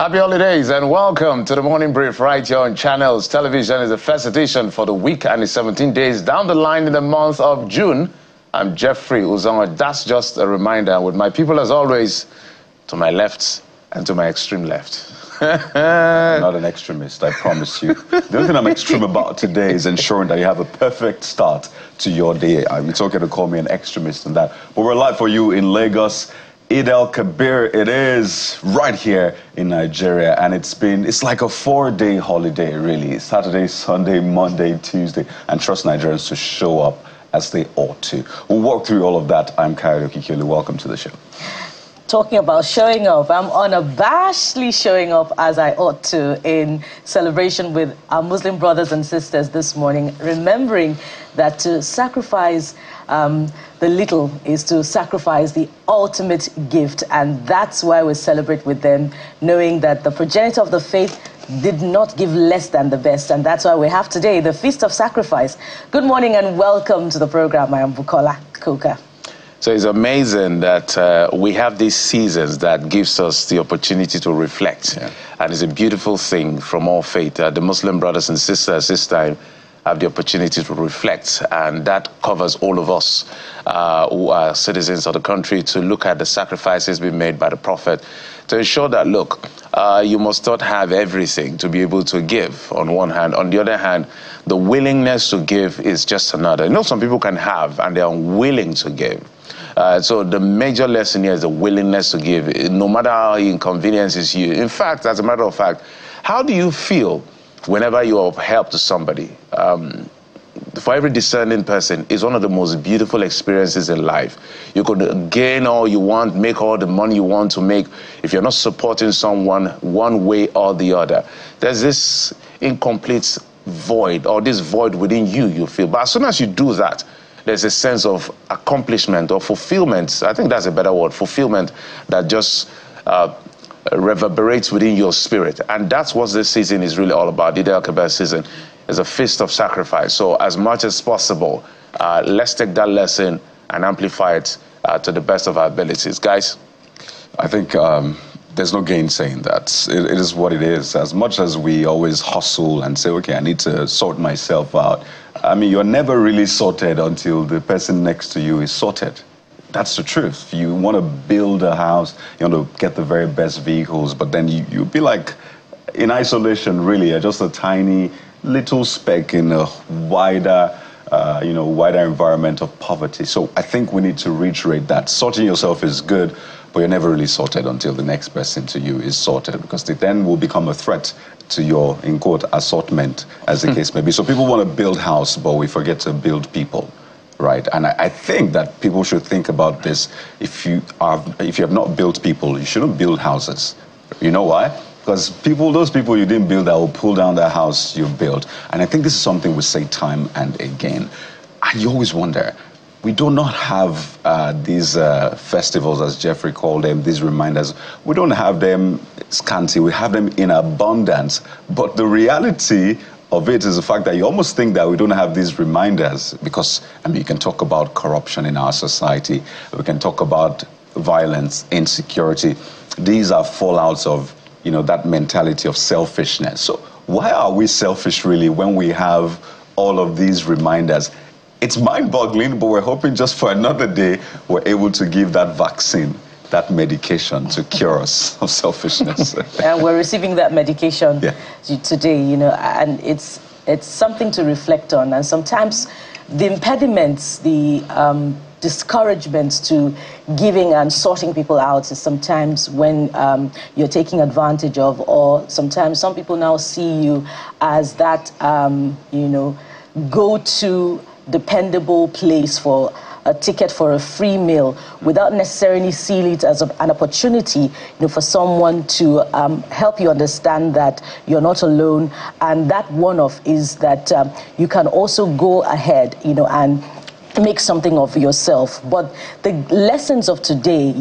Happy holidays and welcome to the Morning Brief right here on Channels Television. Is the first edition for the week and it's 17 days down the line in the month of June. I'm Jeffrey Uzonga. That's just a reminder with my people as always, to my left and to my extreme left. I'm not an extremist, I promise you. The only thing I'm extreme about today is ensuring that you have a perfect start to your day. It's okay to call me an extremist and that. But we're live for you in Lagos. Eid-El-Kabir, it is right here in Nigeria, and it's like a 4-day holiday, really. Saturday, Sunday, Monday, Tuesday, and trust Nigerians to show up as they ought to. We'll walk through all of that. I'm Kayode Okikele. Welcome to the show. Talking about showing up, I'm unabashedly showing up as I ought to in celebration with our Muslim brothers and sisters this morning, remembering that to sacrifice the little is to sacrifice the ultimate gift, and that's why we celebrate with them, knowing that the progenitor of the faith did not give less than the best, and that's why we have today the Feast of Sacrifice. Good morning and welcome to the program. I am Bukola Koka. So it's amazing that we have these seasons that gives us the opportunity to reflect. Yeah. And it's a beautiful thing from all faith. The Muslim brothers and sisters this time have the opportunity to reflect, and that covers all of us who are citizens of the country to look at the sacrifices being made by the Prophet to ensure that, look, you must not have everything to be able to give on one hand. On the other hand, the willingness to give is just another. You know, some people can have and they're unwilling to give. So the major lesson here is the willingness to give, no matter how it inconveniences you. In fact, as a matter of fact, how do you feel whenever you are of help to somebody? For every discerning person, it's one of the most beautiful experiences in life. You could gain all you want, make all the money you want to make. If you're not supporting someone one way or the other, there's this incomplete void, or this void within you feel. But as soon as you do that, there's a sense of accomplishment or fulfillment. I think that's a better word, fulfillment, that just reverberates within your spirit. And that's what this season is really all about. The Eid-El-Kabir season is a feast of sacrifice. So as much as possible, let's take that lesson and amplify it to the best of our abilities. Guys? I think there's no gainsaying that. It is what it is. As much as we always hustle and say, okay, I need to sort myself out, I mean, you're never really sorted until the person next to you is sorted. That's the truth. You want to build a house, you want to get the very best vehicles, but then you'll be like in isolation, really, just a tiny little speck in a wider, wider environment of poverty. So I think we need to reiterate that. Sorting yourself is good, but you're never really sorted until the next person to you is sorted, because it then will become a threat to your, in quote, assortment, as the case may be. So people want to build house, but we forget to build people. Right, and I think that people should think about this. If you have not built people, you shouldn't build houses. You know why? Because those people you didn't build, that will pull down that house you built. And I think this is something we say time and again. And you always wonder, we do not have these festivals, as Jeffrey called them, these reminders. We don't have them scanty. We have them in abundance. But the reality of it is the fact that you almost think that we don't have these reminders, because, I mean, you can talk about corruption in our society. We can talk about violence, insecurity. These are fallouts of, that mentality of selfishness. So why are we selfish, really, when we have all of these reminders? It's mind-boggling, but we're hoping just for another day we're able to give that vaccine, that medication to cure us of selfishness. And we're receiving that medication today, and it's something to reflect on. And sometimes the impediments, the discouragements to giving and sorting people out is sometimes when you're taking advantage of, or sometimes some people now see you as that, go-to dependable place for a ticket for a free meal, without necessarily seeing it as an opportunity, for someone to help you understand that you're not alone. And that one-off is that you can also go ahead, and make something of yourself. But the lessons of today,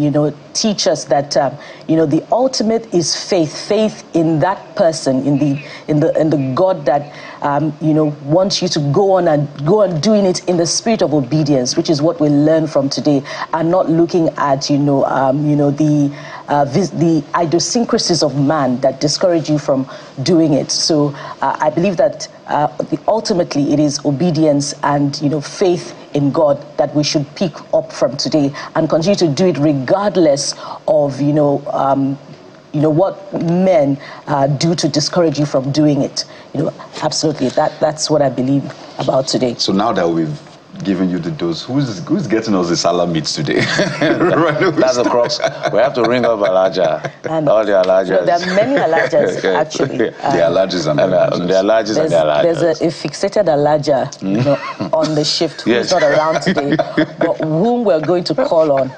teach us that, the ultimate is faith in that person, in the God that, wants you to go on doing it in the spirit of obedience, which is what we learn from today, and not looking at, the the idiosyncrasies of man that discourage you from doing it. So I believe that ultimately it is obedience and faith in God that we should pick up from today and continue to do it regardless of what men do to discourage you from doing it. Absolutely. That's what I believe about today. So now that we've given you the dose, who's getting us the salah meats today? That's the crux. We have to ring up Alaja. All the Alajas. Well, there are many Alajas, actually. The Alajas and the Alajas. There's a fixated Alaja on the shift who's not around today, but whom we're going to call on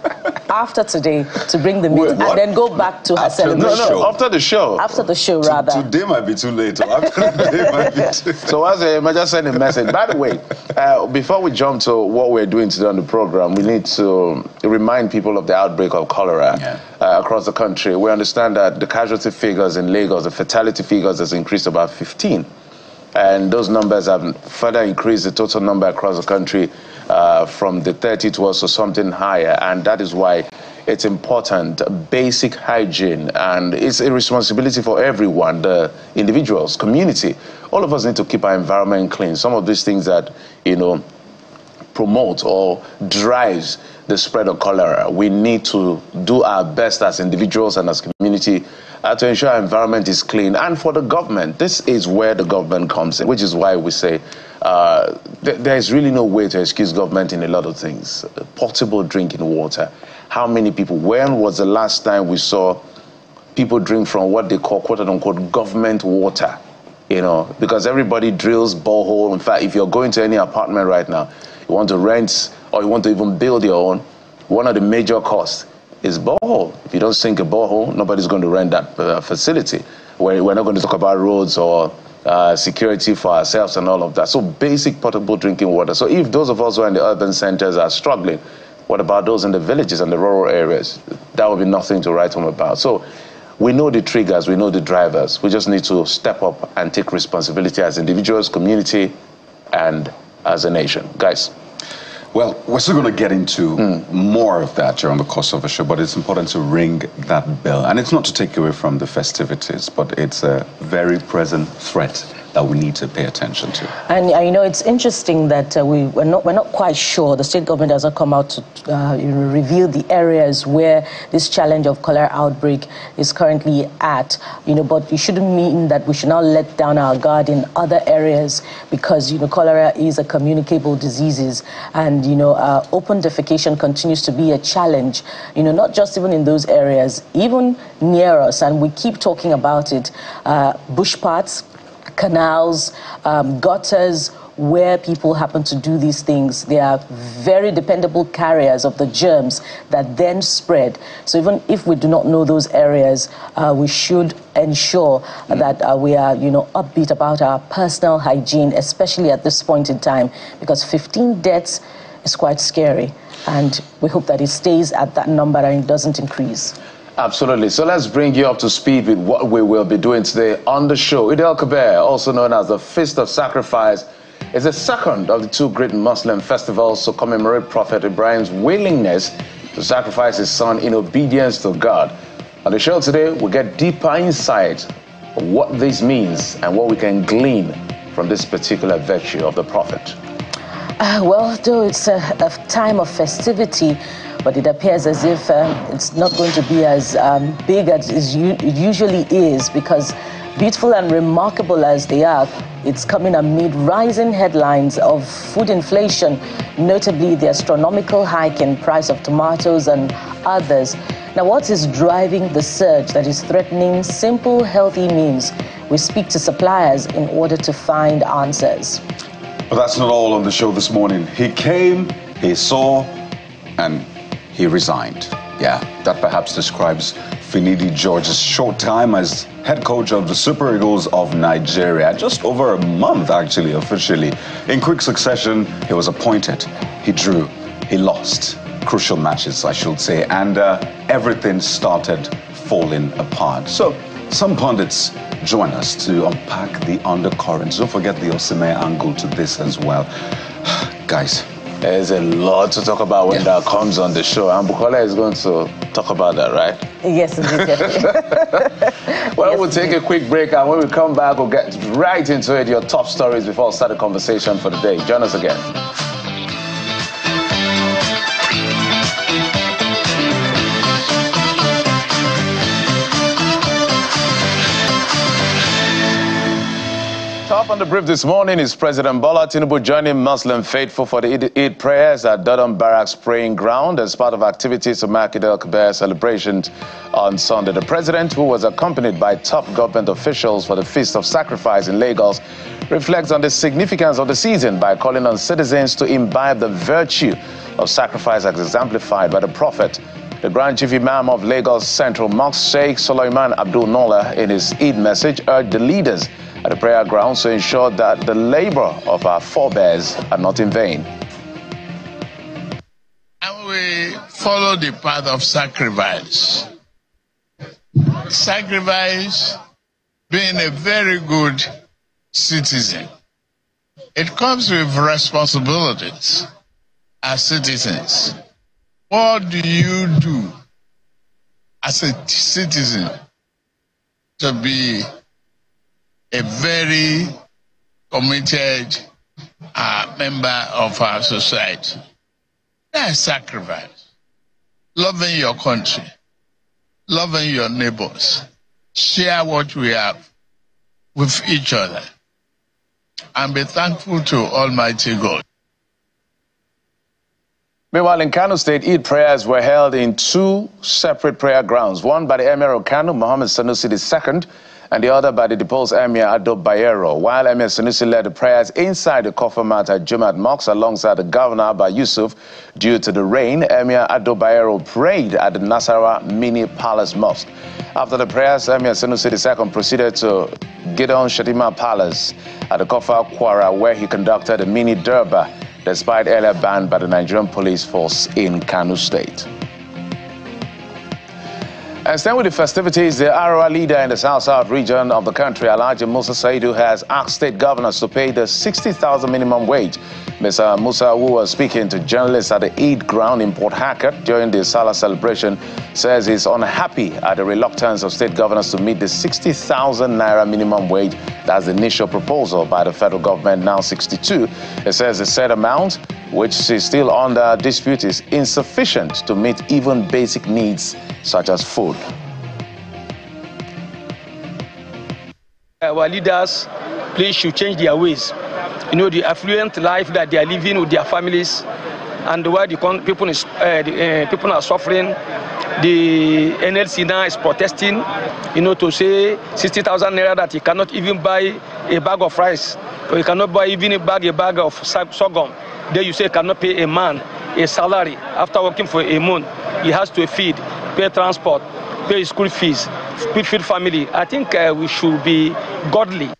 after today to bring the meat and then go back to her celebration. No, after the show. After the show, rather. Today might be too late. After the day might be too late. So as I just send a message. By the way, before we jump to what we're doing today on the program, we need to remind people of the outbreak of cholera across the country. We understand that the casualty figures in Lagos, the fatality figures has increased about 15. And those numbers have further increased the total number across the country from the 30 to also something higher. And that is why it's important, basic hygiene, and it's a responsibility for everyone, the individuals, community. All of us need to keep our environment clean. Some of these things that, promote or drives the spread of cholera, we need to do our best as individuals and as community to ensure our environment is clean. And for the government, this is where the government comes in, which is why we say there is really no way to excuse government in a lot of things. Portable drinking water. How many people, when was the last time we saw people drink from what they call quote-unquote government water? Because everybody drills borehole. In fact, if you're going to any apartment right now, you want to rent or you want to even build your own, one of the major costs is borehole. If you don't sink a borehole, nobody's going to rent that facility. We're not going to talk about roads or security for ourselves and all of that. So basic potable drinking water. So if those of us who are in the urban centers are struggling, what about those in the villages and the rural areas? That would be nothing to write home about. So we know the triggers, we know the drivers. We just need to step up and take responsibility as individuals, community, and as a nation. Guys. Well, we're still going to get into more of that during the course of the show, but it's important to ring that bell. And it's not to take away from the festivities, but it's a very present threat that we need to pay attention to. And it's interesting that we're not quite sure. The state government has not come out to reveal the areas where this challenge of cholera outbreak is currently at. But it shouldn't mean that we should not let down our guard in other areas, because cholera is a communicable disease, and open defecation continues to be a challenge. Not just even in those areas, even near us, and we keep talking about it. Bush parts, canals, gutters, where people happen to do these things, they are very dependable carriers of the germs that then spread. So even if we do not know those areas, we should ensure that we are, upbeat about our personal hygiene, especially at this point in time, because 15 deaths is quite scary. And we hope that it stays at that number and it doesn't increase. Absolutely. So let's bring you up to speed with what we will be doing today on the show. Eid-El-Kabir, also known as the Feast of Sacrifice, is the second of the two great Muslim festivals to commemorate Prophet Ibrahim's willingness to sacrifice his son in obedience to God. On the show today, we'll get deeper insight of what this means and what we can glean from this particular virtue of the Prophet. Well, though it's a time of festivity, but it appears as if it's not going to be as big as it usually is, because beautiful and remarkable as they are, it's coming amid rising headlines of food inflation, notably the astronomical hike in price of tomatoes and others. Now, what is driving the surge that is threatening simple, healthy meals? We speak to suppliers in order to find answers. But that's not all on the show this morning. He came, he saw, and he resigned. Yeah, that perhaps describes Finidi George's short time as head coach of the Super Eagles of Nigeria. Just over a month, actually, officially. In quick succession, he was appointed. He drew. He lost. Crucial matches, I should say. And everything started falling apart. So some pundits join us to unpack the undercurrents. Don't forget the Osimhen angle to this as well. Guys, There's a lot to talk about when that comes on the show. And Bukola is going to talk about that, right? Yes, indeed. Well, yes, we'll take a quick break, and when we come back, we'll get right into it, your top stories before we start the conversation for the day. Join us again. Top on the brief this morning is President Bola Tinubu joining Muslim faithful for the Eid prayers at Dodon Barracks praying ground as part of activities to mark Eid-El-Kabir celebrations on Sunday. The president, who was accompanied by top government officials for the Feast of Sacrifice in Lagos, reflects on the significance of the season by calling on citizens to imbibe the virtue of sacrifice as exemplified by the Prophet. The Grand Chief Imam of Lagos Central Mosque, Sheikh Sulaiman Abdul Nola, in his Eid message, urged the leaders at the prayer grounds to ensure that the labor of our forebears are not in vain. And we follow the path of sacrifice. Sacrifice being a very good citizen. It comes with responsibilities as citizens. What do you do as a citizen to be a very committed member of our society? That's sacrifice. Loving your country, loving your neighbors, share what we have with each other, and be thankful to Almighty God. Meanwhile, in Kano State, Eid prayers were held in two separate prayer grounds, one by the Emir of Kano, Mohammed Sanusi II, and the other by the deposed Emir Ado Bayero. While Emir Sanusi led the prayers inside the Kofamat at Jumat Mosque alongside the governor Abba Yusuf, due to the rain, Emir Ado Bayero prayed at the Nasarawa Mini Palace Mosque. After the prayers, Emir Sanusi II proceeded to Gideon Shatima Palace at the Kofa Kwara, where he conducted a mini Durbar, despite earlier ban by the Nigerian police force in Kano State. And staying with the festivities, the Arawa leader in the South-South region of the country, Alhaji Musa Saidu, has asked state governors to pay the 60,000 minimum wage. Mr. Musa, who was speaking to journalists at the Eid ground in Port Harcourt during the Salah celebration, says he's unhappy at the reluctance of state governors to meet the 60,000 naira minimum wage. That's the initial proposal by the federal government, now 62. It says the said amount, which is still under dispute, is insufficient to meet even basic needs such as food. Our leaders, please, should change their ways. You know, the affluent life that they are living with their families, and the way the people are suffering. The NLC now is protesting, you know, to say 60,000 naira that he cannot even buy a bag of rice, or he cannot buy even a bag of sorghum. There you say cannot pay a man a salary after working for a month. He has to feed, pay transport, pay school fees, feed family. I think we should be godly.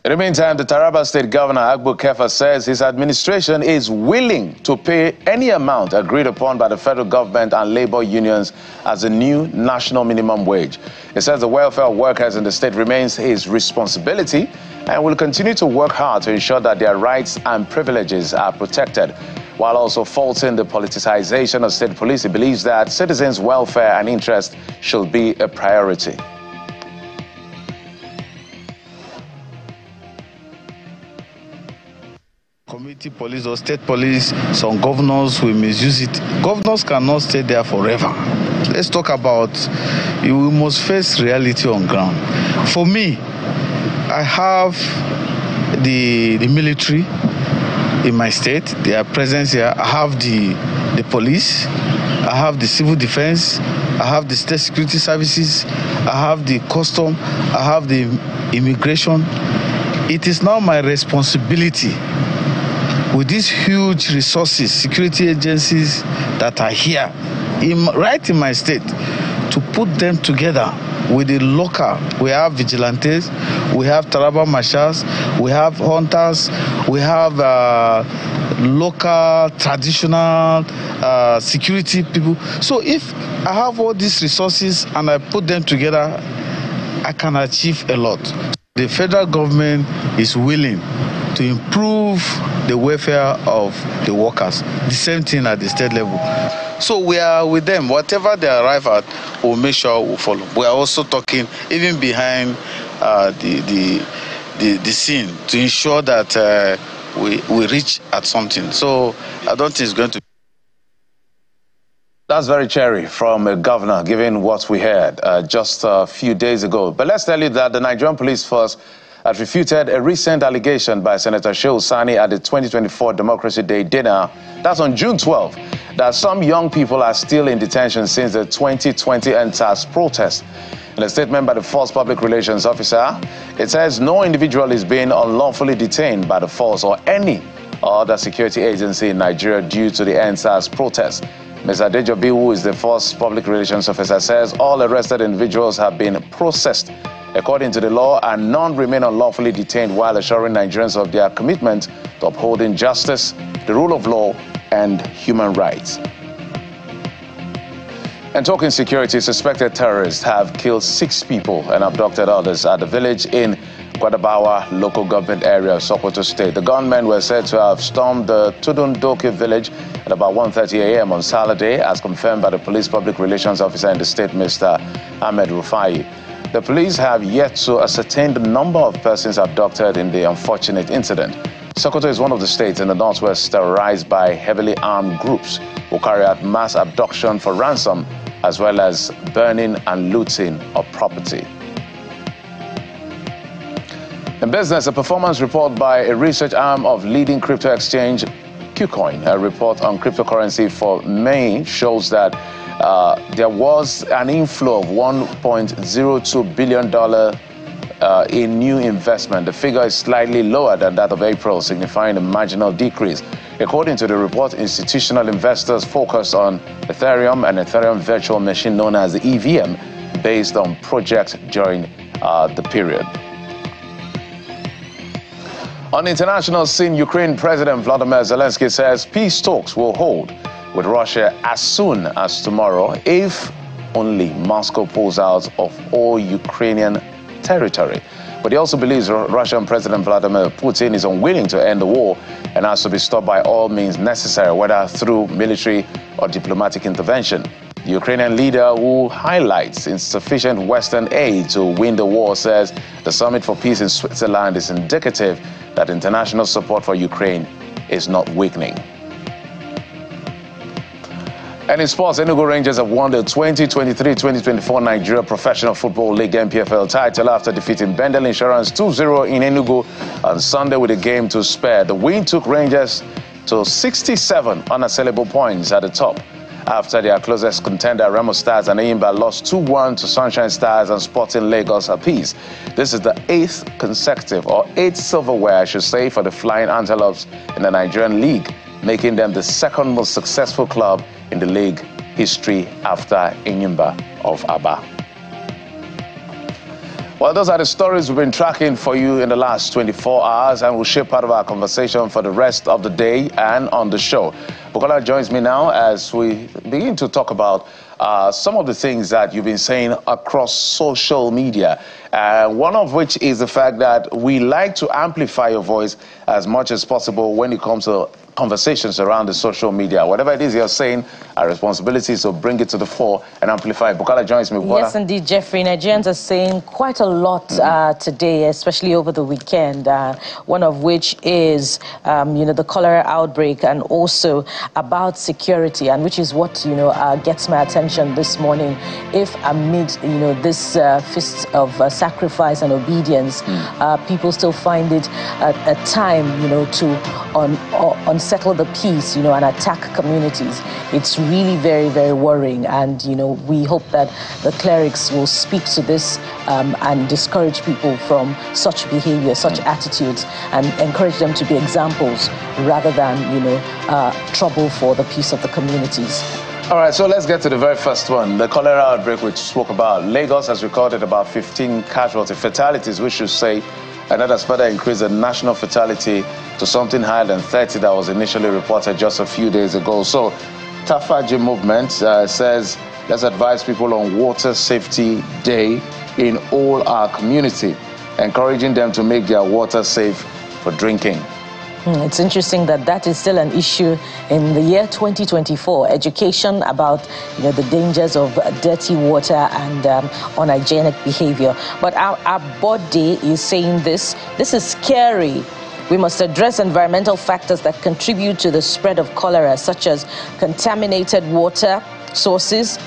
In the meantime, the Taraba State Governor, Agbo Kefa, says his administration is willing to pay any amount agreed upon by the federal government and labor unions as a new national minimum wage. He says the welfare of workers in the state remains his responsibility and will continue to work hard to ensure that their rights and privileges are protected. While also faulting the politicization of state police, he believes that citizens' welfare and interest should be a priority. Community police or state police, some governors will misuse it. Governors cannot stay there forever. Let's talk about, we must face reality on ground. For me, I have the military in my state, their presence here. I have the police, I have the civil defense, I have the state security services, I have the custom, I have the immigration. It is now my responsibility, with these huge resources, security agencies that are here, right in my state, to put them together with the local. We have vigilantes, we have Taraba marshals, we have hunters, we have local traditional security people. So if I have all these resources and I put them together, I can achieve a lot. The federal government is willing to improve the welfare of the workers. The same thing at the state level. So we are with them. Whatever they arrive at, we'll make sure we'll follow. We are also talking even behind the scene to ensure that we reach at something. So I don't think it's going to. That's very cheery from a governor, given what we heard just a few days ago. But let's tell you that the Nigerian Police Force has refuted a recent allegation by Senator Shehu Sani at the 2024 Democracy Day dinner. That's on June 12, that some young people are still in detention since the 2020 EndSARS protest. In a statement by the force public relations officer, it says no individual is being unlawfully detained by the force or any other security agency in Nigeria due to the EndSARS protest. Ms. Adejobi, who is the force public relations officer, says all arrested individuals have been processed according to the law and none remain unlawfully detained, while assuring Nigerians of their commitment to upholding justice, the rule of law, and human rights. And talking security, suspected terrorists have killed 6 people and abducted others at a village in Gwadabawa local government area of Sokoto State. The gunmen were said to have stormed the Tudundoke village at about 1:30 a.m. on Saturday, as confirmed by the police public relations officer in the state, Mr. Ahmed Rufai. The police have yet to ascertain the number of persons abducted in the unfortunate incident. Sokoto is one of the states in the northwest terrorized by heavily armed groups who carry out mass abduction for ransom, as well as burning and looting of property. In business, a performance report by a research arm of leading crypto exchange KuCoin, a report on cryptocurrency for May, shows that there was an inflow of $1.02 billion in new investment. The figure is slightly lower than that of April, signifying a marginal decrease. According to the report, institutional investors focused on Ethereum and Ethereum virtual machine known as the EVM, based on projects during the period. On the international scene, Ukraine President Volodymyr Zelensky says peace talks will hold with Russia as soon as tomorrow, if only Moscow pulls out of all Ukrainian territory. But he also believes Russian President Vladimir Putin is unwilling to end the war and has to be stopped by all means necessary, whether through military or diplomatic intervention. The Ukrainian leader, who highlights insufficient Western aid to win the war, says the Summit for Peace in Switzerland is indicative that international support for Ukraine is not weakening. And in sports, Enugu Rangers have won the 2023-2024 Nigeria Professional Football League NPFL title after defeating Bendel Insurance 2-0 in Enugu on Sunday with a game to spare. The win took Rangers to 67 unassailable points at the top, after their closest contender, Remo Stars and Eyimba, lost 2-1 to Sunshine Stars and Sporting Lagos apiece. This is the 8th consecutive, or 8th silverware, I should say, for the Flying Antelopes in the Nigerian League, making them the second most successful club in the league history after Eyimba of Aba. Well, those are the stories we've been tracking for you in the last 24 hours, and will shape part of our conversation for the rest of the day and on the show. Bukola joins me now as we begin to talk about some of the things that you've been saying across social media. One of which is the fact that we like to amplify your voice as much as possible when it comes to conversations around the social media. Whatever it is you're saying, our responsibility is to bring it to the fore and amplify. Bukola joins me. Bukola. Yes, indeed, Jeffrey. Nigerians are saying quite a lot today, especially over the weekend, one of which is, the cholera outbreak, and also about security, and which is what, gets my attention this morning. If amid, this feast of sacrifice and obedience, people still find it a time, to unsettle the peace, and attack communities. It's really very, very worrying. And, we hope that the clerics will speak to this and discourage people from such behavior, such attitudes, and encourage them to be examples rather than, trouble for the peace of the communities. All right, so let's get to the very first one. The cholera outbreak we spoke about. Lagos has recorded about 15 fatalities, we should say, and that has further increased the national fatality to something higher than 30 that was initially reported just a few days ago. So Tafaji movement says, let's advise people on Water Safety Day in all our community, encouraging them to make their water safe for drinking. It's interesting that that is still an issue in the year 2024. Education about the dangers of dirty water and unhygienic behavior. But our body is saying this is scary. We must address environmental factors that contribute to the spread of cholera, such as contaminated water sources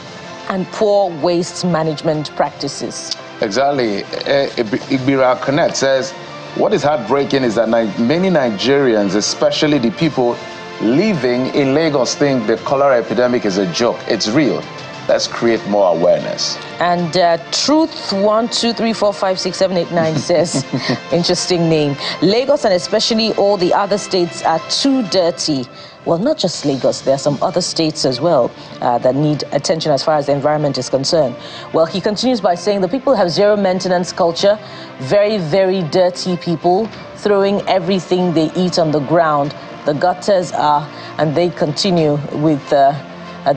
and poor waste management practices. Exactly. Igbira Connect says, what is heartbreaking is that many Nigerians, especially the people living in Lagos, think the cholera epidemic is a joke. It's real. Let's create more awareness. And Truth12345678 says, interesting name, Lagos and especially all the other states are too dirty. Well, not just Lagos, there are some other states as well that need attention as far as the environment is concerned. Well, he continues by saying the people have zero maintenance culture, very, very dirty people, throwing everything they eat on the ground. The gutters are, and they continue with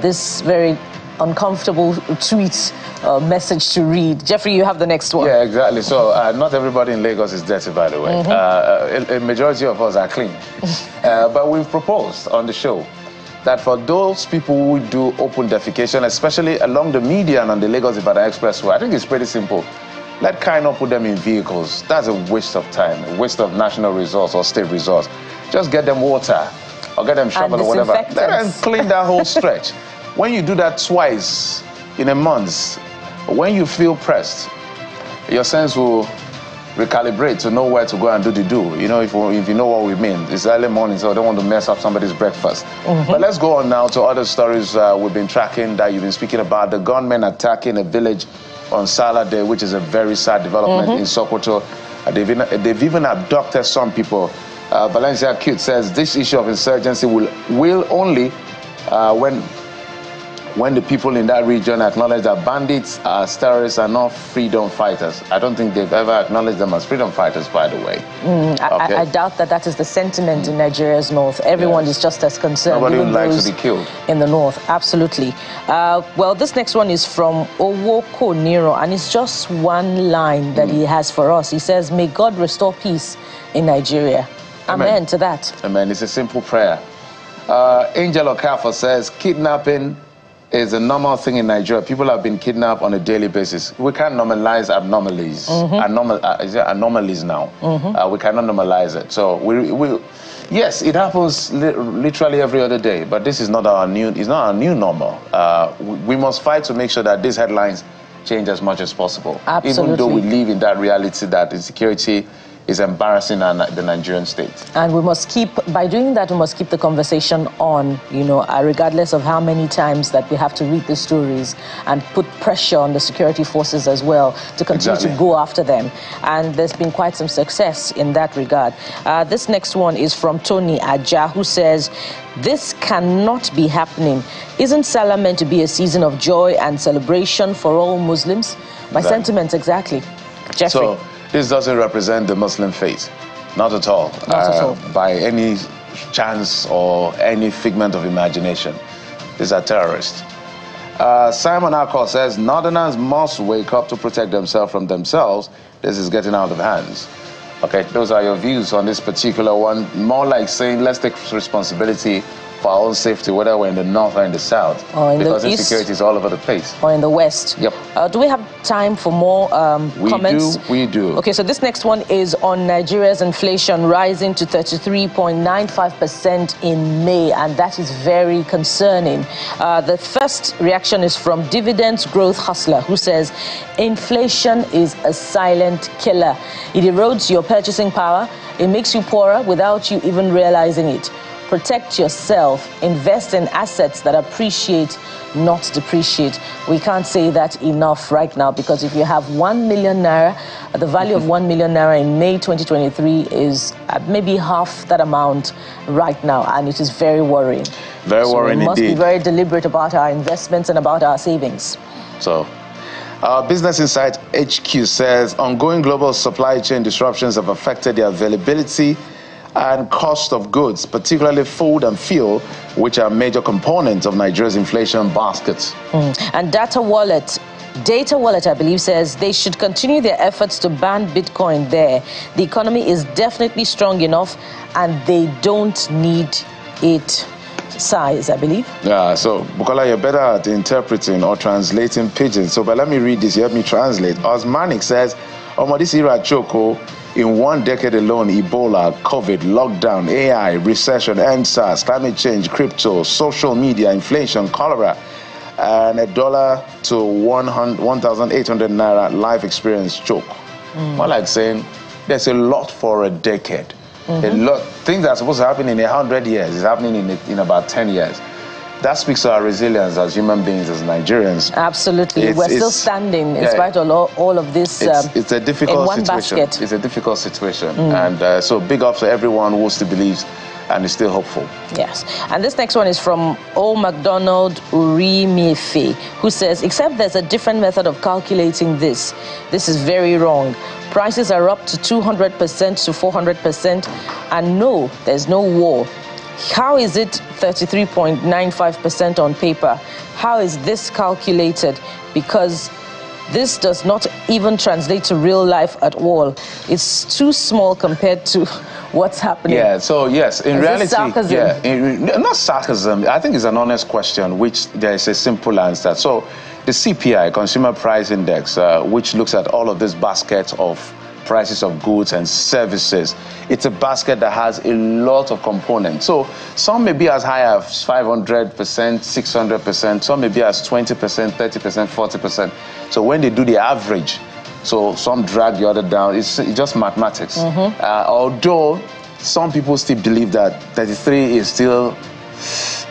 this very uncomfortable tweet message to read. Jeffrey, you have the next one. Yeah, exactly. So not everybody in Lagos is dirty, by the way. A majority of us are clean. But we've proposed on the show that for those people who do open defecation, especially along the median on the Lagos-Ibadan Expressway, I think it's pretty simple. Let kind of put them in vehicles. That's a waste of time, a waste of national resource or state resource. Just get them water or get them shovel or whatever. Let them clean that whole stretch. When you do that twice in a month, when you feel pressed, your sense will recalibrate to know where to go and do the do. You know, if you know what we mean. It's early morning, so I don't want to mess up somebody's breakfast. But let's go on now to other stories we've been tracking that you've been speaking about. The gunmen attacking a village on Salah Day, which is a very sad development in Sokoto. They've even abducted some people. Valencia Cute says this issue of insurgency will only when the people in that region acknowledge that bandits as terrorists are not freedom fighters. I don't think they've ever acknowledged them as freedom fighters, by the way. I doubt that is the sentiment in Nigeria's north. Everyone is just as concerned. Nobody would like to be killed. In the north, absolutely. Well, this next one is from Owoko Nero, and it's just one line that he has for us. He says, may God restore peace in Nigeria. Amen to that. Amen. It's a simple prayer. Angel Okafor says, kidnapping is a normal thing in Nigeria. People have been kidnapped on a daily basis. We can't normalize abnormalities. Anomalies now. We cannot normalize it. So yes, it happens literally every other day. But this is not our new. It's not our new normal. We must fight to make sure that these headlines change as much as possible. Absolutely. Even though we live in that reality that insecurity is embarrassing the Nigerian state. And we must by doing that, we must keep the conversation on, regardless of how many times that we have to read the stories and put pressure on the security forces as well to continue to go after them. And there's been quite some success in that regard. This next one is from Tony Aja, who says, this cannot be happening. Isn't Salah meant to be a season of joy and celebration for all Muslims? My sentiments exactly. Jeffrey. So, this doesn't represent the Muslim faith, not at all. Not at all. By any chance or any figment of imagination. These are terrorists. Simon Akol says, Northerners must wake up to protect themselves from themselves. This is getting out of hands. Okay, those are your views on this particular one. More like saying, let's take responsibility for our own safety, whether we're in the north or in the south, because insecurity is all over the place. Or in the west. Yep. Do we have time for more comments? We do. Okay, so this next one is on Nigeria's inflation rising to 33.95% in May, and that is very concerning. The first reaction is from Dividends Growth Hustler, who says, inflation is a silent killer. It erodes your purchasing power. It makes you poorer without you even realizing it. Protect yourself, invest in assets that appreciate, not depreciate. We can't say that enough right now, because if you have 1 million naira, the value of 1 million naira in May 2023 is maybe half that amount right now, and it is very worrying. Very worrying indeed. We must be very deliberate about our investments and about our savings. So, Business Insight HQ says, ongoing global supply chain disruptions have affected the availability and cost of goods, particularly food and fuel, which are major components of Nigeria's inflation basket. And Data Wallet Data Wallet, I believe, says they should continue their efforts to ban Bitcoin there. The economy is definitely strong enough and they don't need it. Size, I believe. Yeah, so Bukola, you're better at interpreting or translating pidgin. So, but let me read this. You help me translate. Osmanic says, this era choco, in 1 decade alone, Ebola, COVID, lockdown, AI, recession, NSAS, climate change, crypto, social media, inflation, cholera, and $1 to 1,800 naira life experience choke. More like saying there's a lot for a decade. A lot things that are supposed to happen in 100 years is happening in about 10 years. That speaks to our resilience as human beings, as Nigerians. Absolutely, we're still standing in spite of all of this. It's a difficult situation. Basket. It's a difficult situation, and so big up to everyone who still believes and is still hopeful. Yes, and this next one is from O. MacDonald Urimefe, who says, except there's a different method of calculating this. This is very wrong. Prices are up to 200% to 400%, and no, there's no war. How is it 33.95% on paper? How is this calculated? Because this does not even translate to real life at all. It's too small compared to what's happening. Yeah, so yes, in reality, sarcasm? Not sarcasm. I think it's an honest question, which there is a simple answer. So the CPI, Consumer Price Index, which looks at all of this basket of prices of goods and services, it's a basket that has a lot of components. So some may be as high as 500%, 600%, some may be as 20%, 30%, 40%. So when they do the average, so some drag the other down, it's just mathematics. Although some people still believe that 33 is still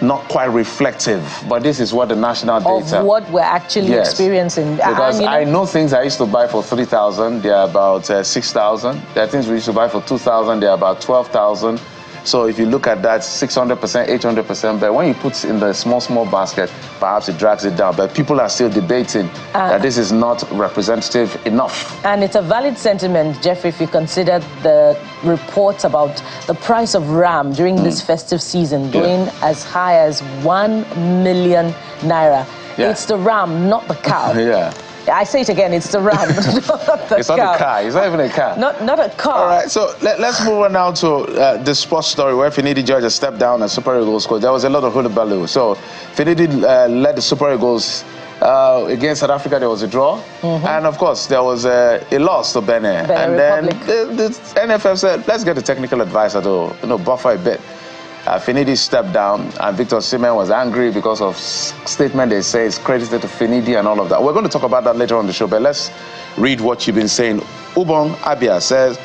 not quite reflective, but this is what the national data of what we're actually experiencing. Because I know things I used to buy for 3,000, they're about 6,000. There are things we used to buy for 2,000, they're about 12,000. So if you look at that, 600%, 800%, but when you put in the small basket, perhaps it drags it down. But people are still debating that this is not representative enough. And it's a valid sentiment, Jeffrey, if you consider the reports about the price of RAM during this festive season going as high as 1 million naira. It's the RAM, not the cow. I say it again, it's the RAM, not the It's not a car. It's not even a car. Not a car. All right, so let's move on now to the sports story where Finidi Georgia stepped down as Super Eagles coach. There was a lot of hullabaloo. So Finidi led the Super Eagles against South Africa. There was a draw. And, of course, there was a loss to Benin. And then the NFF said, let's get the technical advisor to buffer a bit. Finidi stepped down, and Victor Osimhen was angry because of statement they say is credited to Finidi and all of that. We're going to talk about that later on the show, but let's read what you've been saying. Ubong Abia says,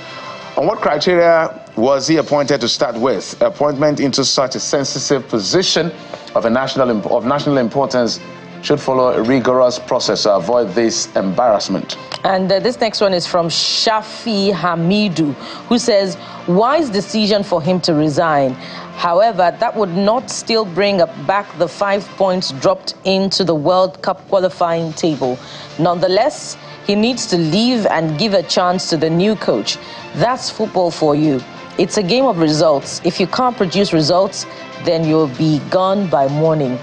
on what criteria was he appointed to start with? Appointment into such a sensitive position of national importance should follow a rigorous process to avoid this embarrassment. And this next one is from Shafi Hamidu, who says, wise decision for him to resign. However, that would not still bring back the 5 points dropped into the World Cup qualifying table. Nonetheless, he needs to leave and give a chance to the new coach. That's football for you. It's a game of results. If you can't produce results, then you'll be gone by morning.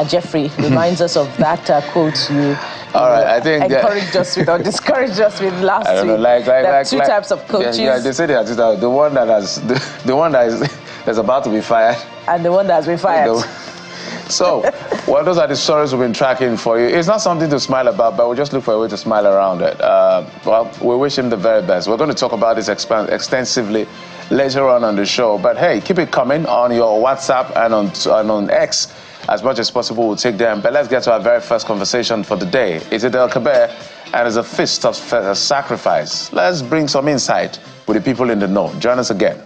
Jeffrey reminds us of that quote you I think encouraged us with or discouraged us with last week. There are two types of coaches. Yeah, they say there are two types. The one that's about to be fired, and the one that's been fired. So, well, those are the stories we've been tracking for you. It's not something to smile about, but we'll just look for a way to smile around it. Well, we wish him the very best. We're going to talk about this extensively later on the show. But hey, keep it coming on your WhatsApp and on X. As much as possible, we'll take them. But let's get to our very first conversation for the day. It's Eid-El-Kabir, and it's a feast of sacrifice. Let's bring some insight with the people in the know. Join us again.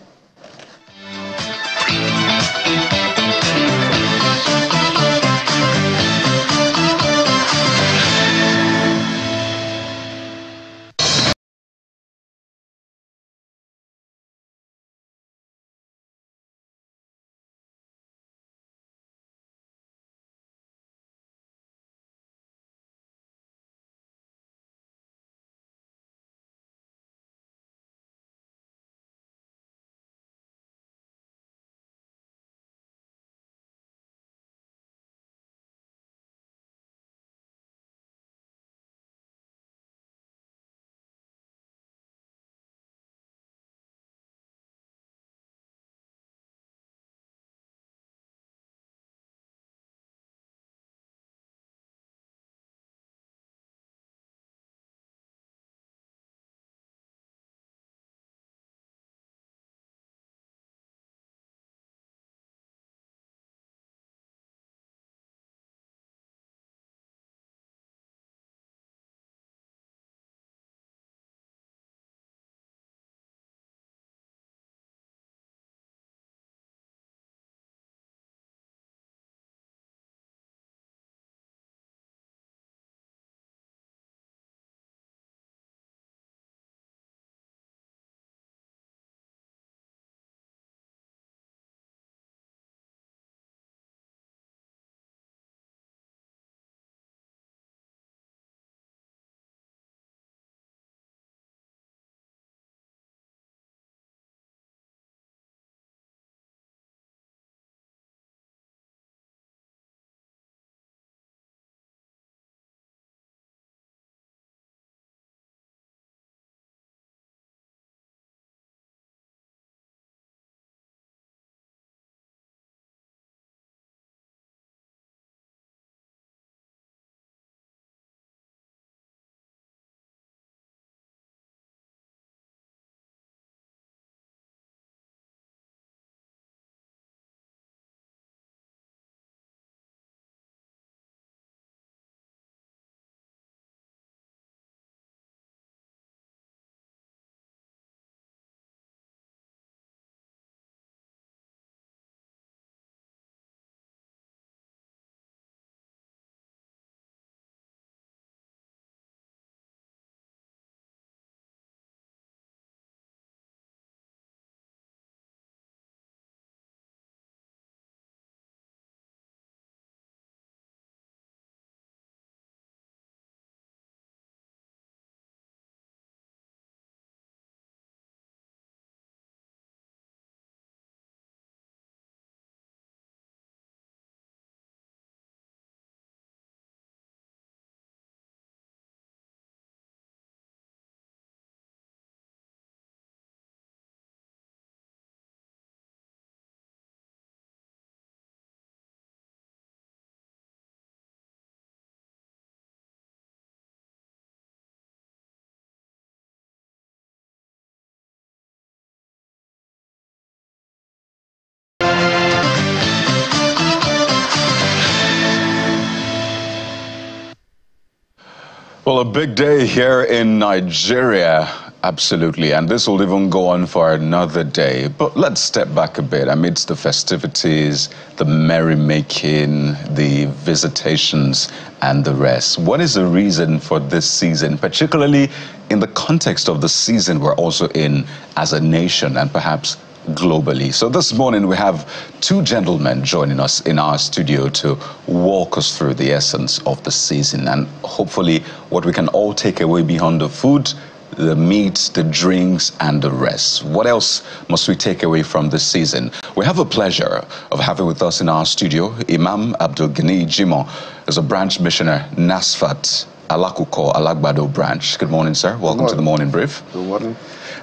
Well, a big day here in Nigeria, absolutely, and this will even go on for another day. But let's step back a bit amidst the festivities, the merrymaking, the visitations, and the rest. What is the reason for this season, particularly in the context of the season we're also in as a nation and perhaps globally? So this morning we have two gentlemen joining us in our studio to walk us through the essence of the season and hopefully what we can all take away beyond the food, the meat, the drinks, and the rest. What else must we take away from this season? We have a pleasure of having with us in our studio Imam Abdul-Ghani Jimoh is a branch missioner, Nasfat Alakuko Alagbado branch. Good morning, sir. Welcome to the Morning Brief. Good morning.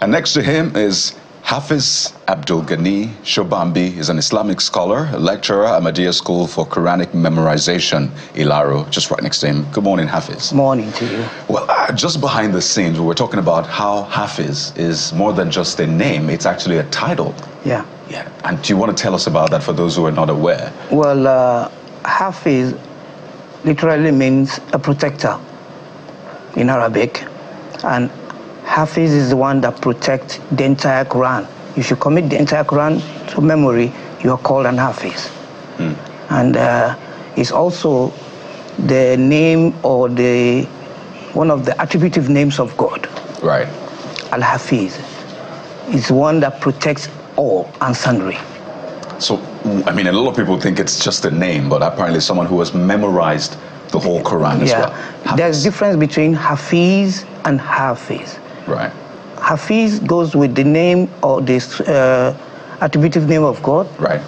And next to him is Hafiz Abdul-Ghani Shobambi is an Islamic scholar, a lecturer at Ahmadiyya School for Quranic Memorization, Ilaro, just right next to him. Good morning, Hafiz. Morning to you. Well, just behind the scenes, we were talking about how Hafiz is more than just a name, it's actually a title. Yeah. Yeah. And do you want to tell us about that for those who are not aware? Well, Hafiz literally means a protector in Arabic, and Hafiz is the one that protects the entire Quran. If you commit the entire Quran to memory, you are called an Hafiz. And it's also the name or one of the attributive names of God. Right. Al-Hafiz is one that protects all and sundry. So, I mean, a lot of people think it's just a name, but apparently someone who has memorized the whole Quran as well. Hafiz. There's a difference between Hafiz and Hafiz. Right. Hafiz goes with the name or this attributive name of God. Right.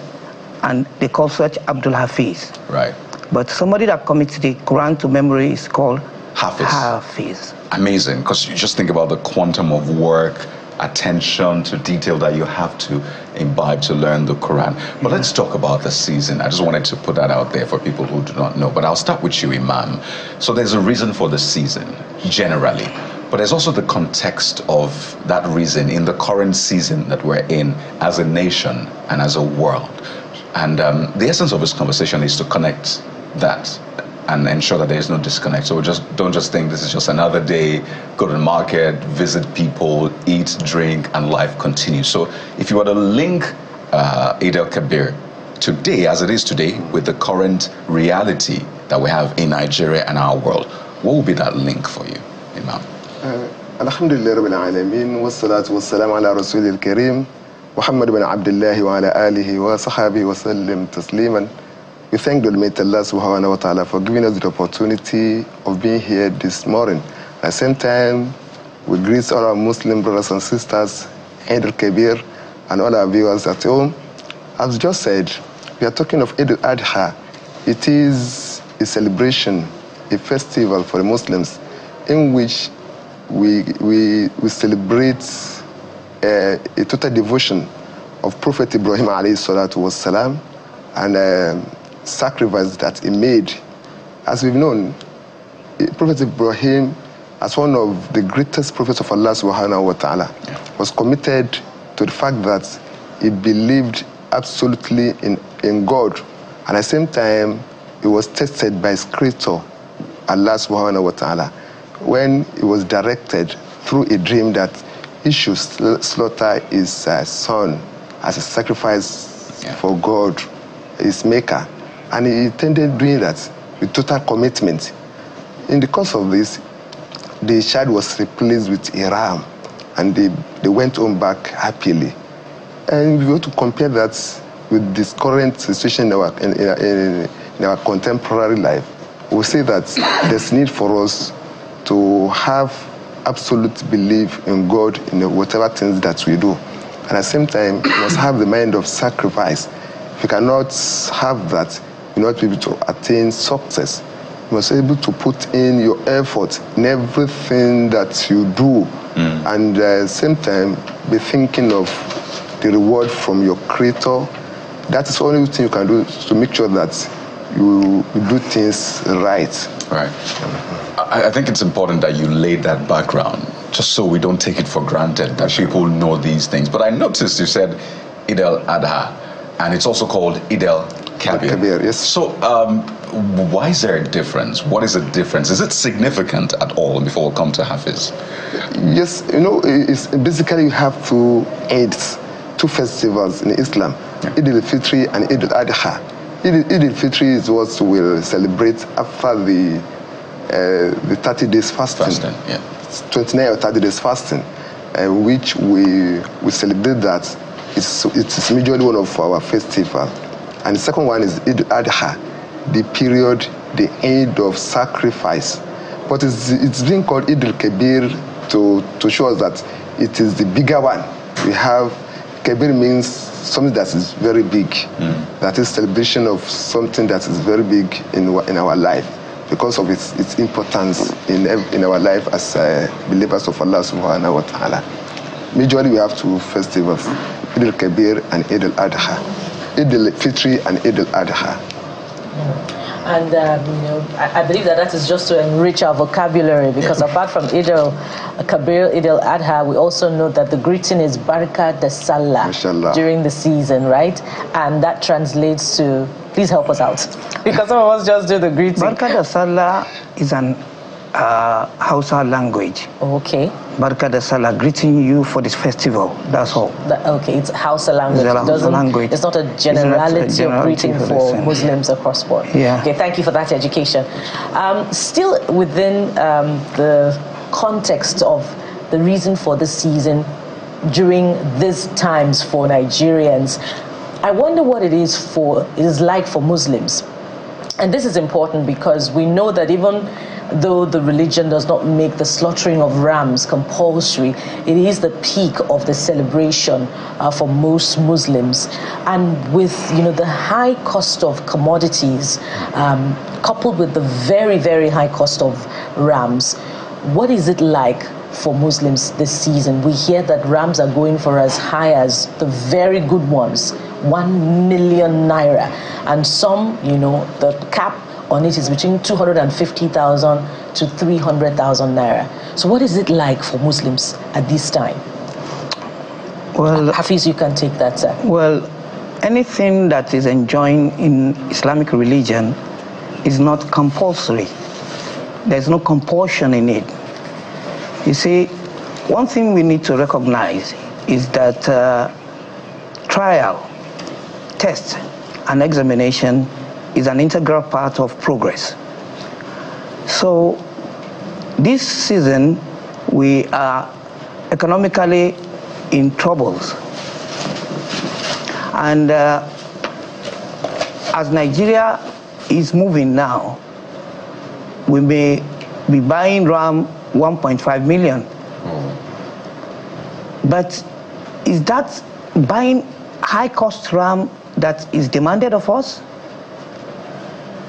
And they call such Abdul Hafiz. Right. But somebody that commits the Quran to memory is called Hafiz. Hafiz. Amazing, because you just think about the quantum of work, attention to detail that you have to imbibe to learn the Quran. But let's talk about the season. I just wanted to put that out there for people who do not know. But I'll start with you, Imam. So there's a reason for the season, generally. But there's also the context of that reason in the current season that we're in as a nation and as a world. And the essence of this conversation is to connect that and ensure that there is no disconnect. So we don't just think this is just another day, go to the market, visit people, eat, drink, and life continues. So if you were to link Eid-El-Kabir today, as it is today, with the current reality that we have in Nigeria and our world, what would be that link for you, Imam? Alhamdulillah Rabbil Alameen, wassalatu wassalamu ala Rasulil Kareem, Muhammad bin Abdullah wa ala alihi wa sahabihi wa sallim tasliman. We thank the Almighty Allah subhanahu wa ta'ala for giving us the opportunity of being here this morning. At the same time, we greet all our Muslim brothers and sisters, Eid-El-Kabir, and all our viewers at home. As just said, we are talking of Eid-El-Adha. It is a celebration, a festival for the Muslims in which we celebrate a total devotion of Prophet Ibrahim alayhi salatu wassalam and sacrifice that he made. As we've known, Prophet Ibrahim, as one of the greatest prophets of Allah subhanahu wa ta'ala, was committed to the fact that he believed absolutely in God. And at the same time, he was tested by his creator, Allah subhanahu wa ta'ala, when he was directed through a dream that he should slaughter his son as a sacrifice for God, his maker. And he intended doing that with total commitment. In the course of this, the child was replaced with a ram, and they went home back happily. And we want to compare that with this current situation in our contemporary life. We say that there's need for us to have absolute belief in God in whatever things that we do. And at the same time, we must have the mind of sacrifice. If you cannot have that, you're not able to attain success. You must be able to put in your effort in everything that you do. And at the same time, be thinking of the reward from your creator. That is the only thing you can do to make sure that you do things right. Right. I think it's important that you lay that background, just so we don't take it for granted that people know these things. But I noticed you said Eid-El-Adha, and it's also called Eid-El-Kabir. Kabir, yes. So why is there a difference? What is the difference? Is it significant at all before we come to Hafiz? Yes, it's basically you have two Eids, two festivals in Islam, Eid-el-Fitr and Eid-el-Adha. Eid-el-Fitr is what we'll celebrate after the 30 days fasting. 29 or 30 days fasting, which we celebrate that. It's majorly one of our festivals. And the second one is Eid-el-Adha, the period, the Eid of sacrifice. But it's being called Eid-El-Kabir to show us that it is the bigger one. We have, Kabir means something that is very big. That is celebration of something that is very big in our life, because of its importance in our life as believers of Allah subhanahu wa ta'ala. Majorly we have two festivals, Eid-El-Kabir and Eid-El-Adha. Eid-El-Fitr and Eid-El-Adha. And I believe that is just to enrich our vocabulary, because apart from Eid-El-Kabir, Eid-El-Adha, we also know that the greeting is Baraka de Salah during the season, right? And that translates to, please help us out, because some of us just do the greeting. Baraka de Salah is an Hausa language. Okay. Baraka de Salah, greeting you for this festival. That's all. Okay, it's Hausa language. It's not a generality of greeting for Muslims across board. Yeah. Okay, thank you for that education. Still within the context of the reason for the season during these times for Nigerians, I wonder what it is like for Muslims. And this is important because we know that even though the religion does not make the slaughtering of rams compulsory, it is the peak of the celebration for most Muslims. And with the high cost of commodities, coupled with the very, very high cost of rams, what is it like for Muslims this season? We hear that rams are going for as high as the very good ones, 1 million naira, and some, the cap on it is between 250,000 to 300,000 naira. So what is it like for Muslims at this time? Well, Hafiz, you can take that, sir. Well, anything that is enjoined in Islamic religion is not compulsory. There's no compulsion in it. You see, one thing we need to recognize is that trial, test, and examination is an integral part of progress. So this season we are economically in troubles, and as Nigeria is moving now, we may be buying RAM 1.5 million. But is that buying high cost RAM that is demanded of us?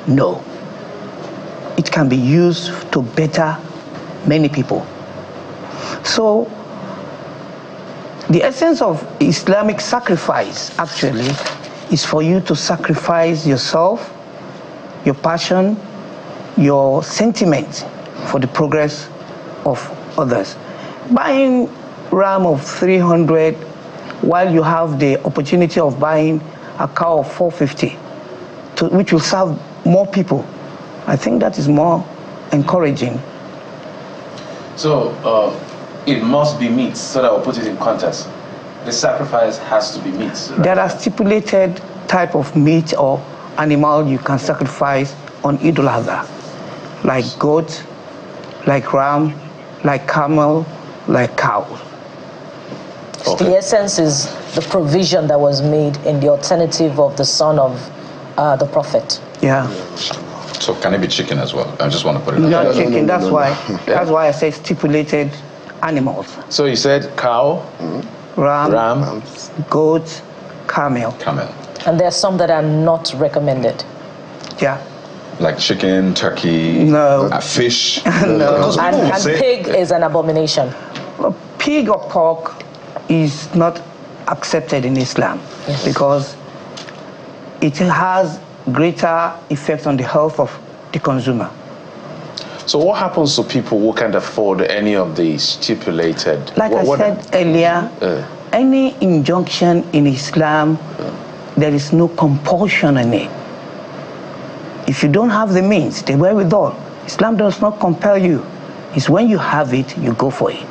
No. It can be used to better many people. So the essence of Islamic sacrifice actually is for you to sacrifice yourself, your passion, your sentiment for the progress of others. Buying RAM of 300 while you have the opportunity of buying a car of 450, which will serve more people, I think that is more encouraging. So it must be meat, so that we'll put it in context. The sacrifice has to be meat. Right? There are stipulated type of meat or animal you can sacrifice on Eid-el-Adha, like goat, like ram, like camel, like cow. Okay. The essence is the provision that was made in the alternative of the son of the prophet. Yeah. So can it be chicken as well? I just want to put it out. No, chicken, that's why I say stipulated animals. So you said cow, ram, goat, camel. And there are some that are not recommended. Yeah. Like chicken, turkey, no. Fish. No. And pig is an abomination. Pig or pork is not accepted in Islam because it has greater effect on the health of the consumer. So what happens to people who can't afford any of the stipulated? Like I said earlier, any injunction in Islam, there is no compulsion in it. If you don't have the means, the wherewithal, Islam does not compel you. It's when you have it, you go for it.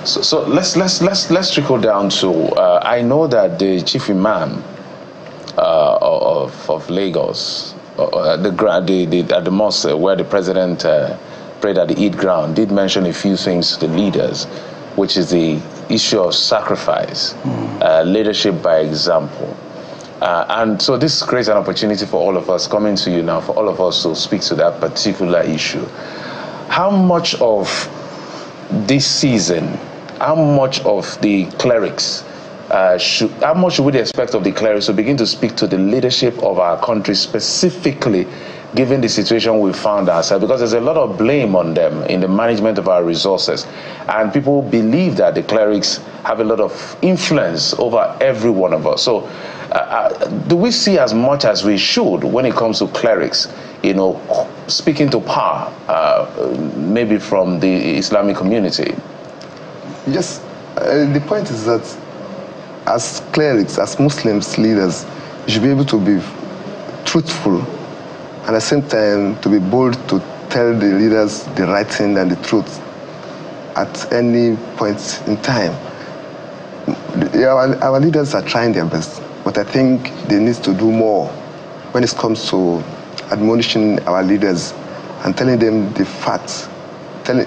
So let's trickle down to. I know that the chief imam of Lagos, at the mosque where the president prayed at the Eid ground, did mention a few things to the leaders, which is the issue of sacrifice, leadership by example. And so this creates an opportunity for all of us coming to you now, for all of us to speak to that particular issue. How much of this season, how much of the clerics, how much should we expect of the clerics to begin to speak to the leadership of our country specifically, given the situation we found ourselves? Because there's a lot of blame on them in the management of our resources. And people believe that the clerics have a lot of influence over every one of us. So do we see as much as we should when it comes to clerics, speaking to power, maybe from the Islamic community? Yes, the point is that as clerics, as Muslims leaders, you should be able to be truthful and at the same time to be bold to tell the leaders the right thing and the truth at any point in time. Our leaders are trying their best, but I think they need to do more when it comes to admonishing our leaders and telling them the facts.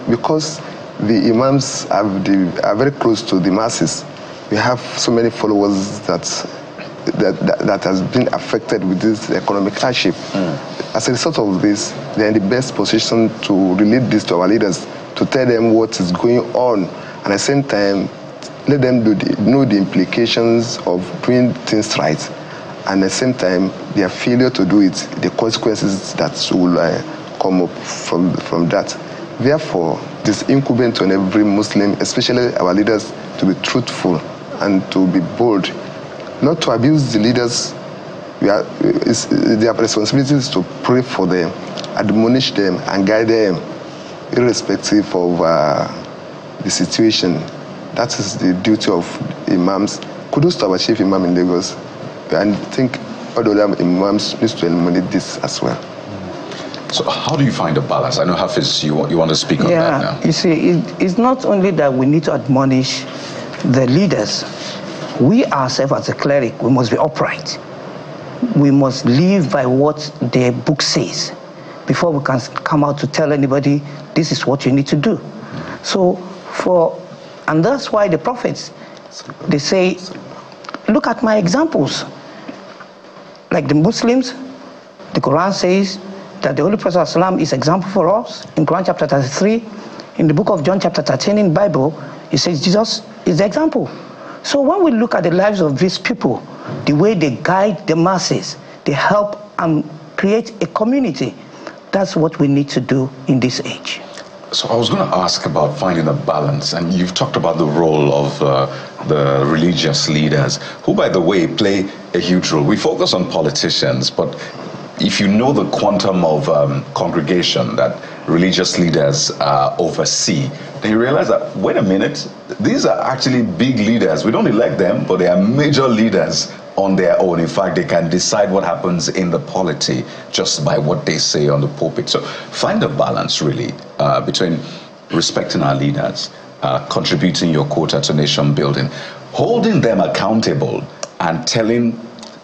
Because the imams are very close to the masses. We have so many followers that has been affected with this economic hardship. As a result of this, they're in the best position to relate this to our leaders, to tell them what is going on, and at the same time, let them know the implications of doing things right, and at the same time, their failure to do it, the consequences that will come up from that. Therefore, it is incumbent on every Muslim, especially our leaders, to be truthful and to be bold, not to abuse the leaders. Their responsibility is to pray for them, admonish them, and guide them, irrespective of the situation. That is the duty of imams. Kudos to our chief imam in Lagos. And I think all the other imams need to eliminate this as well. So how do you find a balance? I know Hafiz, you want to speak on that now. You see, it's not only that we need to admonish the leaders. We ourselves as a cleric, we must be upright. We must live by what the book says before we can come out to tell anybody, this is what you need to do. And that's why the prophets, they say, look at my examples. Like the Muslims, the Quran says that the Holy Prophet ﷺ is example for us. In Quran chapter 33, in the book of John chapter 13 in the Bible, it says Jesus is the example. So when we look at the lives of these people, the way they guide the masses, they help and create a community, that's what we need to do in this age. So I was going to ask about finding a balance, and you've talked about the role of the religious leaders, who, by the way, play a huge role. We focus on politicians, but if you know the quantum of congregation that religious leaders oversee, then you realize that, wait a minute, these are actually big leaders. We don't elect them, but they are major leaders on their own. In fact, they can decide what happens in the polity just by what they say on the pulpit. So find a balance, really, between respecting our leaders, contributing your quota to nation building, holding them accountable, and telling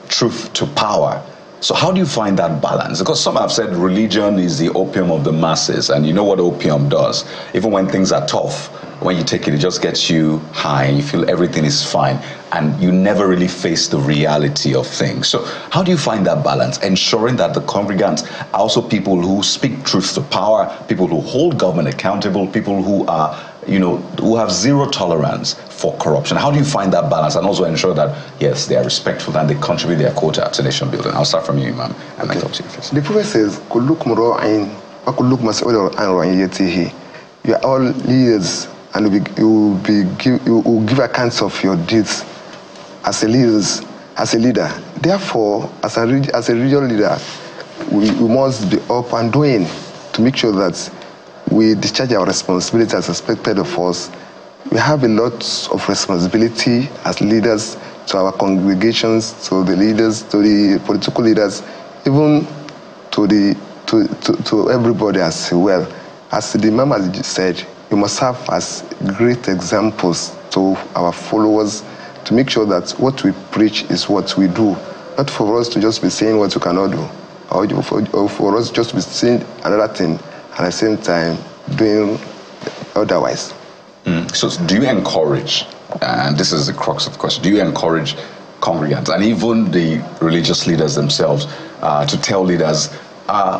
truth to power. So how do you find that balance? Because some have said religion is the opium of the masses, and you know what opium does. Even when things are tough, when you take it, it just gets you high and you feel everything is fine, and you never really face the reality of things. So how do you find that balance, ensuring that the congregants are also people who speak truth to power, people who hold government accountable, people who are, who have zero tolerance for corruption? How do you find that balance and also ensure that, yes, they are respectful and they contribute their quota to nation building? I'll start from you, Imam, and then come to you first. The Prophet says, you are all leaders, and you will give accounts of your deeds as a leader. Therefore, as a regional leader, we must be up and doing to make sure that we discharge our responsibility as expected of us. We have a lot of responsibility as leaders to our congregations, to the leaders, to the political leaders, even to everybody as well. As the Imam has said, we must have as great examples to our followers to make sure that what we preach is what we do. Not for us to just be saying what we cannot do, or for us just to be saying another thing and at the same time doing otherwise. So do you encourage, and this is the crux of the question, do you encourage congregants and even the religious leaders themselves to tell leaders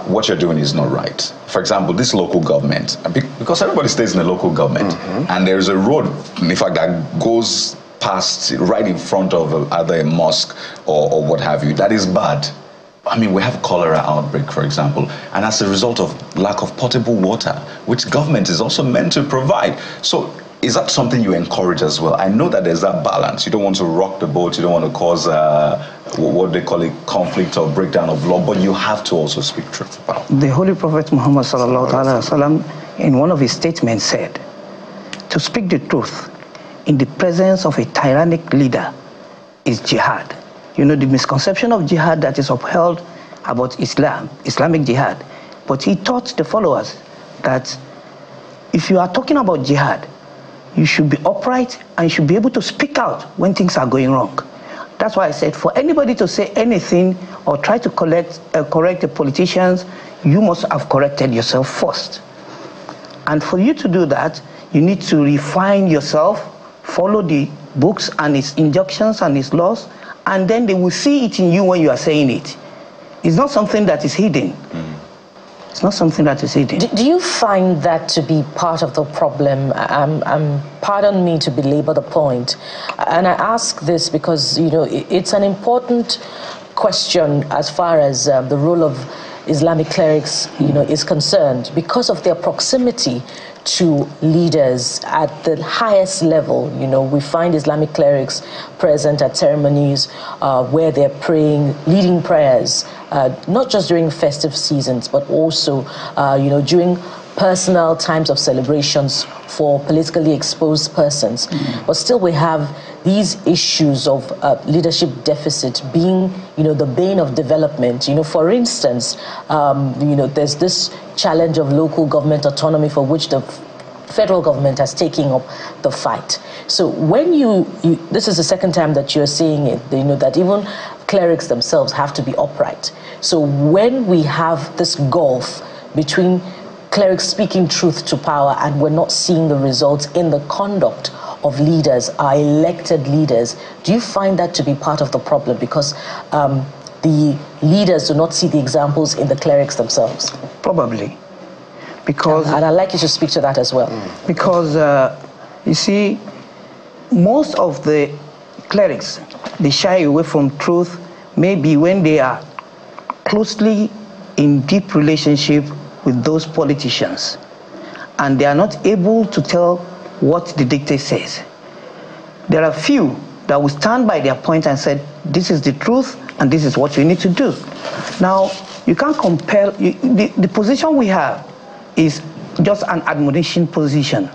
what you're doing is not right? For example, this local government, because everybody stays in the local government, and there's a road, in fact, that goes past right in front of either a mosque or what have you, that is bad. I mean, we have cholera outbreak, for example, and as a result of lack of potable water, which government is also meant to provide. So is that something you encourage as well? I know that there's that balance. You don't want to rock the boat, you don't want to cause what they call a conflict or breakdown of law, but you have to also speak truth about it. The Holy Prophet Muhammad sallallahu alaihi wasallam, in one of his statements, said, to speak the truth in the presence of a tyrannic leader is jihad. You know, the misconception of jihad that is upheld about Islam, Islamic jihad. But he taught the followers that if you are talking about jihad, you should be upright and you should be able to speak out when things are going wrong. That's why I said for anybody to say anything or try to correct the politicians, you must have corrected yourself first. And for you to do that, you need to refine yourself, follow the books and its injunctions and its laws, and then they will see it in you when you are saying it. It's not something that is hidden. It's not something that is hidden. Do you find that to be part of the problem? Pardon me to belabor the point. And I ask this because, you know, it's an important question as far as the role of Islamic clerics, you know, is concerned, because of their proximity to leaders at the highest level. You know, we find Islamic clerics present at ceremonies where they're praying, leading prayers, not just during festive seasons, but also, you know, during personal times of celebrations for politically exposed persons. But still we have these issues of leadership deficit being, you know, the bane of development. You know, for instance, you know, there's this challenge of local government autonomy for which the federal government has taken up the fight. So when this is the second time that you're saying it, you know, that even clerics themselves have to be upright. So when we have this gulf between clerics speaking truth to power and we're not seeing the results in the conduct of leaders, our elected leaders, do you find that to be part of the problem? Because the leaders do not see the examples in the clerics themselves. Probably. Because, and I'd like you to speak to that as well. Because, you see, most of the clerics, they shy away from truth maybe when they are closely in deep relationship with those politicians, and they are not able to tell what the dictator says. There are few that will stand by their point and said, this is the truth and this is what we need to do. Now, you can't compel, the position we have is just an admonition position.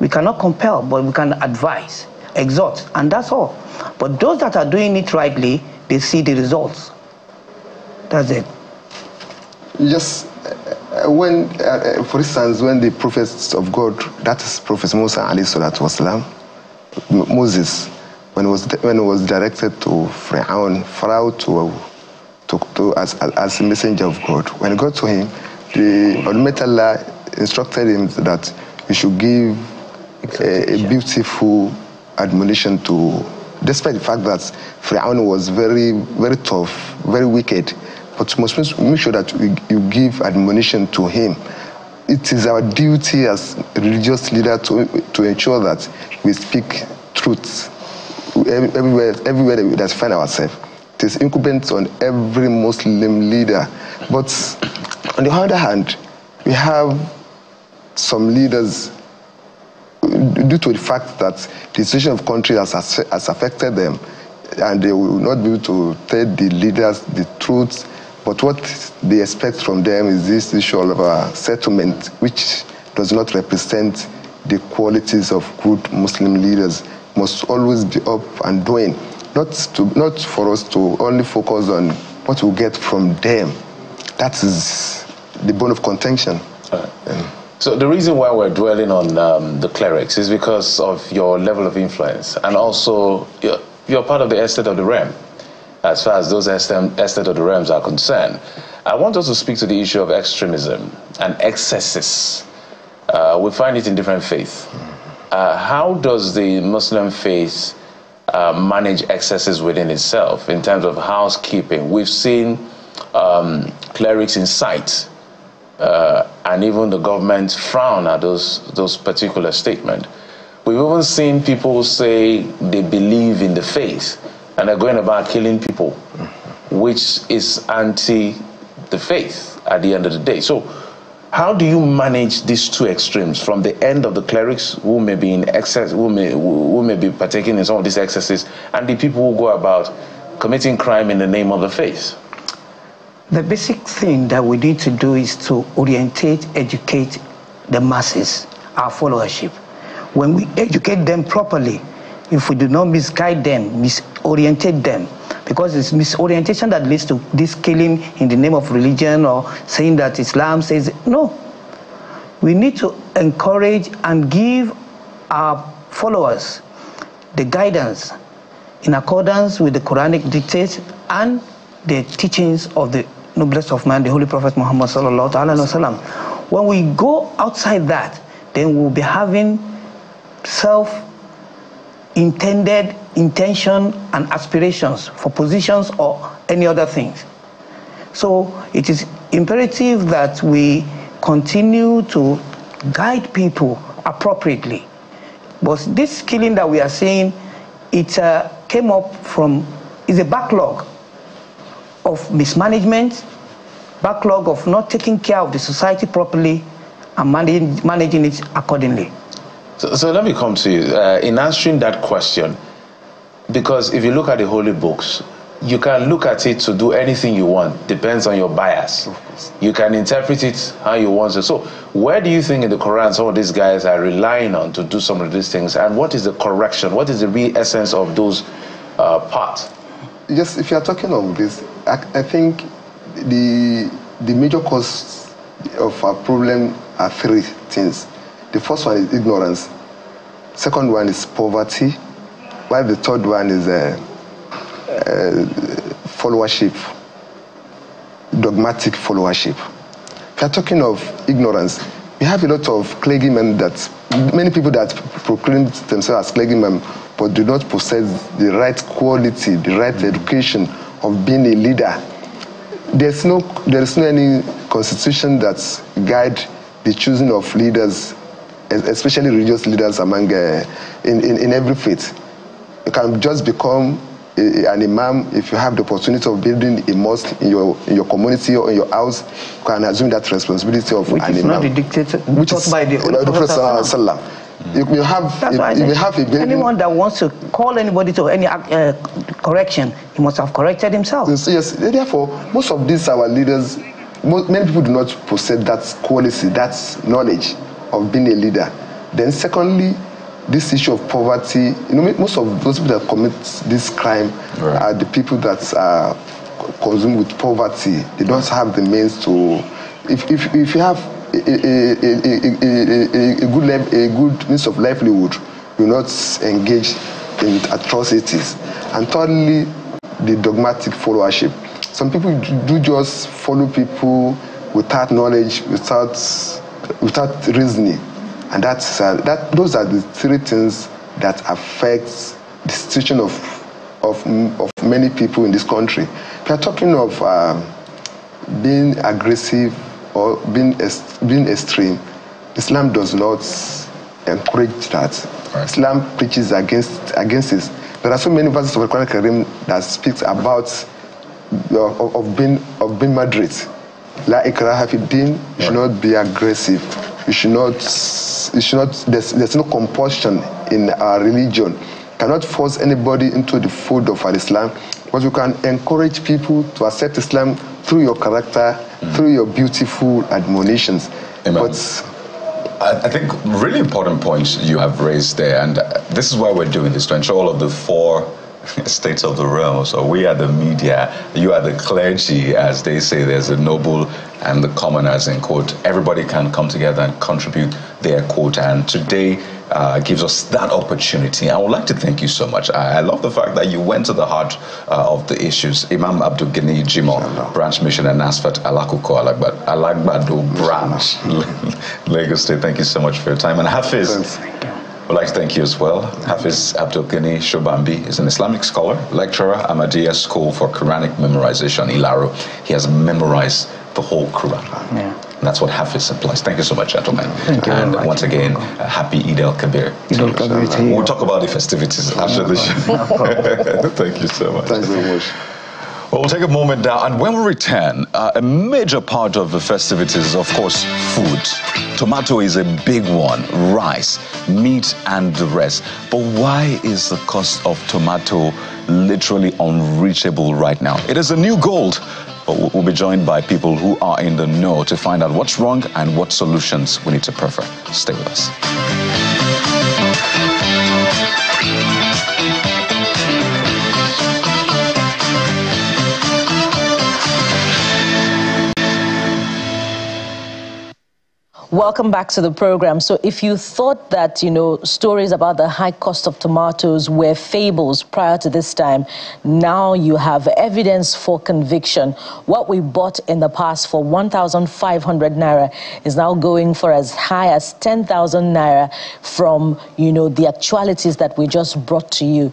We cannot compel, but we can advise, exhort, and that's all. But those that are doing it rightly, they see the results. That's it. Yes. When, for instance, when the prophets of God, that is Prophet Musa alayhi salatu wasalam, Moses, when he was directed to Pharaoh as a messenger of God, when he got to him, the Almighty Allah instructed him that he should give a beautiful admonition to, despite the fact that Pharaoh was very, very tough, very wicked. But you must make sure that you give admonition to him. It is our duty as religious leader to ensure that we speak truth everywhere that we find ourselves. It is incumbent on every Muslim leader. But on the other hand, we have some leaders, due to the fact that the situation of country has affected them, and they will not be able to tell the leaders the truth. But what they expect from them is this issue of settlement, which does not represent the qualities of good Muslim leaders, must always be up and doing. Not for us to only focus on what we'll get from them. That is the bone of contention. So the reason why we're dwelling on the clerics is because of your level of influence, and also you're part of the estate of the realm, as far as those estate of the realms are concerned. I want us to speak to the issue of extremism and excesses. We find it in different faiths. How does the Muslim faith manage excesses within itself in terms of housekeeping? We've seen clerics incite, and even the government frown at those particular statements. We've even seen people say they believe in the faith, and they're going about killing people, which is anti the faith at the end of the day. So how do you manage these two extremes, from the end of the clerics who may be in excess, who may be partaking in some of these excesses, and the people who go about committing crime in the name of the faith? The basic thing that we need to do is to orientate, educate the masses, our followership. When we educate them properly, if we do not misguide them, misorientate them, because it's misorientation that leads to this killing in the name of religion, or saying that Islam says, no. We need to encourage and give our followers the guidance in accordance with the Quranic dictates and the teachings of the noblest of man, the Holy Prophet Muhammad sallallahu alaihi wasallam. When we go outside that, then we'll be having self-intended intention and aspirations for positions or any other things. So it is imperative that we continue to guide people appropriately. But this killing that we are seeing, it came up from, is a backlog of mismanagement, backlog of not taking care of the society properly and managing it accordingly. So let me come to you in answering that question, because if you look at the holy books, you can look at it to do anything you want, depends on your bias. You can interpret it how you want to. So where do you think in the Quran some of these guys are relying on to do some of these things, and what is the correction, what is the real essence of those parts? Yes, if you are talking of this, I think the major cause of our problem are three things. The first one is ignorance. Second one is poverty. While the third one is followership, dogmatic followership. If you are talking of ignorance, we have a lot of clergymen, that many people that proclaim themselves as clergymen but do not possess the right quality, the right education of being a leader. There is no any constitution that guide the choosing of leaders, especially religious leaders among in every faith. You can just become an imam if you have the opportunity of building a mosque in your community or in your house. You can assume that responsibility of which an is imam. Not the dictator, which is by the Prophet Sallallahu. You have anyone that wants to call anybody to any correction, he must have corrected himself. Yes, therefore, most of these our leaders, many people do not possess that quality, that knowledge of being a leader. Then secondly, this issue of poverty, most of those people that commit this crime are the people that are consumed with poverty. They don't have the means to, if you have a good means of livelihood, you not engage in atrocities. And thirdly, the dogmatic followership. Some people do just follow people without knowledge, without reasoning. And those are the three things that affect the situation of many people in this country. If you're talking of being aggressive or being extreme, Islam does not encourage that. Right. Islam preaches against it. There are so many verses of the Quran Karim that speaks about of being moderate. La ikraha fi din, you should not be aggressive. You should not. There's no compulsion in our religion. You cannot force anybody into the fold of our Islam, but you can encourage people to accept Islam through your character, through your beautiful admonitions. Amen. But I think really important points you have raised there, and this is why we're doing this, to ensure all of the four states of the realm. So we are the media, you are the clergy, as they say. There's the noble and the commoners, in quote. Everybody can come together and contribute their quote. And today gives us that opportunity. I would like to thank you so much. I love the fact that you went to the heart of the issues. Imam Abdul Ghani Jimo, Branch Mission and Nasfat Alakuko Alagbado Branch, Lagos State. Thank you so much for your time. And Hafiz, I'd like to thank you as well. Hafiz Abdul Ghani Shobambi is an Islamic scholar, lecturer, Ahmadiyya School for Quranic Memorization, Ilaro. He has memorized the whole Quran. Yeah. And that's what Hafiz implies. Thank you so much, gentlemen. Thank you. And once again, happy Eid-El-Kabir. Eid-El-Kabir to you. We'll talk about the festivities after the show. Thank you so much. Thanks very much. Well, we'll take a moment now, and when we return, a major part of the festivities is, of course, food. Tomato is a big one, rice, meat, and the rest. But why is the cost of tomato literally unreachable right now? It is a new gold. But we'll be joined by people who are in the know to find out what's wrong and what solutions we need to prefer. Stay with us. Welcome back to the program. So if you thought that, stories about the high cost of tomatoes were fables prior to this time, now you have evidence for conviction. What we bought in the past for 1,500 naira is now going for as high as 10,000 naira from, the actualities that we just brought to you.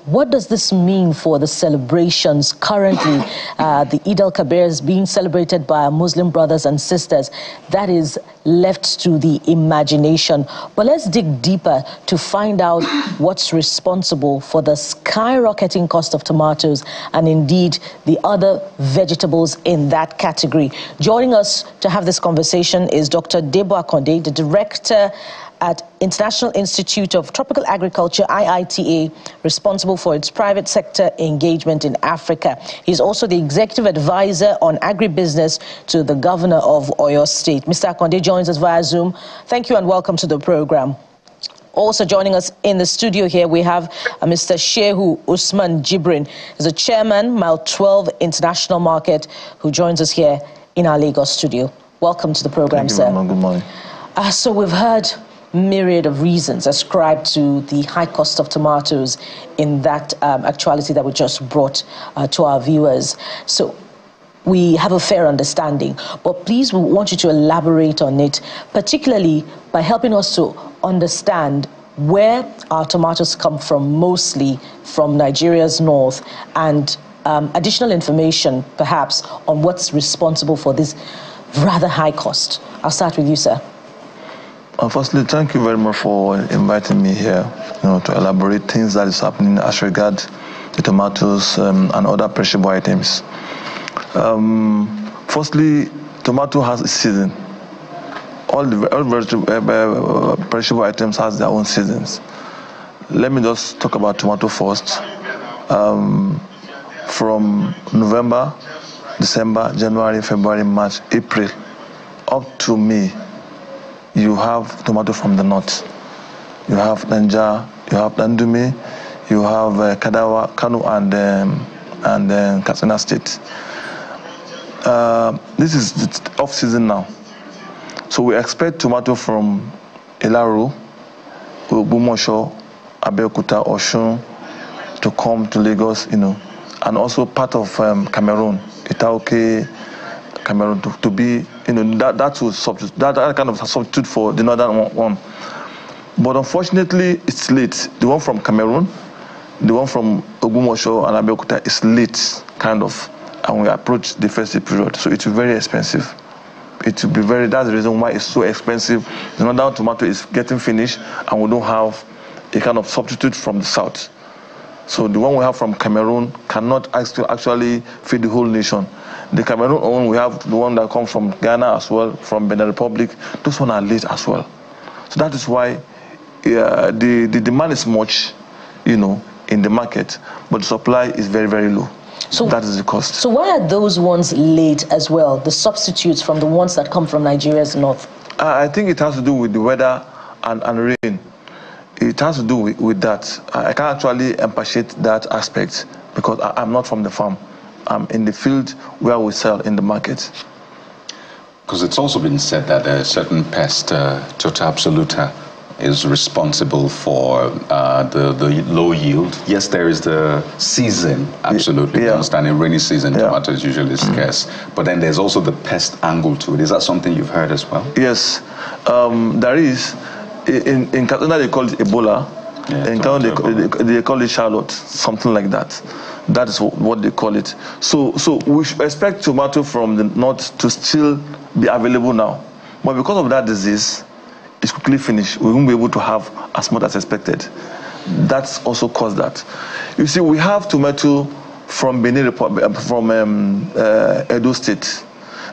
What does this mean for the celebrations currently? The Eid-El-Kabir is being celebrated by our Muslim brothers and sisters. That is left to the imagination. But let's dig deeper to find out what's responsible for the skyrocketing cost of tomatoes and indeed the other vegetables in that category. Joining us to have this conversation is Dr. Debo Akonde, the director at International Institute of Tropical Agriculture, IITA, responsible for its private sector engagement in Africa. He's also the executive advisor on agribusiness to the governor of Oyo State. Mr. Akonde joins us via Zoom. Thank you and welcome to the program. Also joining us in the studio here, we have Mr. Shehu Usman Jibrin. He's the chairman, Mile 12 International Market, who joins us here in our Lagos studio. Welcome to the program, sir. Good morning. So we've heard myriad of reasons ascribed to the high cost of tomatoes in that actuality that we just brought to our viewers. So we have a fair understanding, but please, we want you to elaborate on it, particularly by helping us to understand where our tomatoes come from, mostly from Nigeria's north, and additional information perhaps on what's responsible for this rather high cost. I'll start with you, sir. Firstly, thank you very much for inviting me here, to elaborate things that is happening as regards the tomatoes and other perishable items. Firstly, tomato has a season. All perishable items has their own seasons. Let me just talk about tomato first. From November, December, January, February, March, April, up to May, you have tomato from the north. You have Danja, you have Dandumi, you have Kano and Katsina State. This is the off-season now. So we expect tomato from Ilaro, Ogbomoso, Abeokuta, Osun to come to Lagos, and also part of Cameroon, Itaoke, Cameroon to be, that will substitute, that kind of substitute for the northern one. But unfortunately, it's late. The one from Cameroon, the one from Ogbomoso and Abeokuta is late, kind of, and we approach the festive period. So it will be very expensive. It will be that's the reason why it's so expensive. The northern tomato is getting finished, and we don't have a kind of substitute from the south. So the one we have from Cameroon cannot actually feed the whole nation. The Cameroon one, we have the one that comes from Ghana as well, from Benin Republic. Those ones are late as well. So that is why the demand is much, in the market, but the supply is very, very low. So that is the cost. So why are those ones late as well, the substitutes from the ones that come from Nigeria's north? I think it has to do with the weather and rain. it has to do with that. I can't actually appreciate that aspect because I'm not from the farm. I'm in the field where we sell in the market. Because it's also been said that a certain pest, Tota absoluta, is responsible for the low yield. Yes, there is the season, absolutely. Yeah. You understand, in rainy season, tomato is usually scarce. But then there's also the pest angle to it. Is that something you've heard as well? Yes, there is. In Katuna they call it Ebola. Yeah, in Ghana they call it Charlotte, something like that. That is what they call it. So we should expect tomato from the north to still be available now. But because of that disease, it's quickly finished. We won't be able to have as much as expected. That's also caused that. You see, we have tomato from Benin Republic, from Edo State.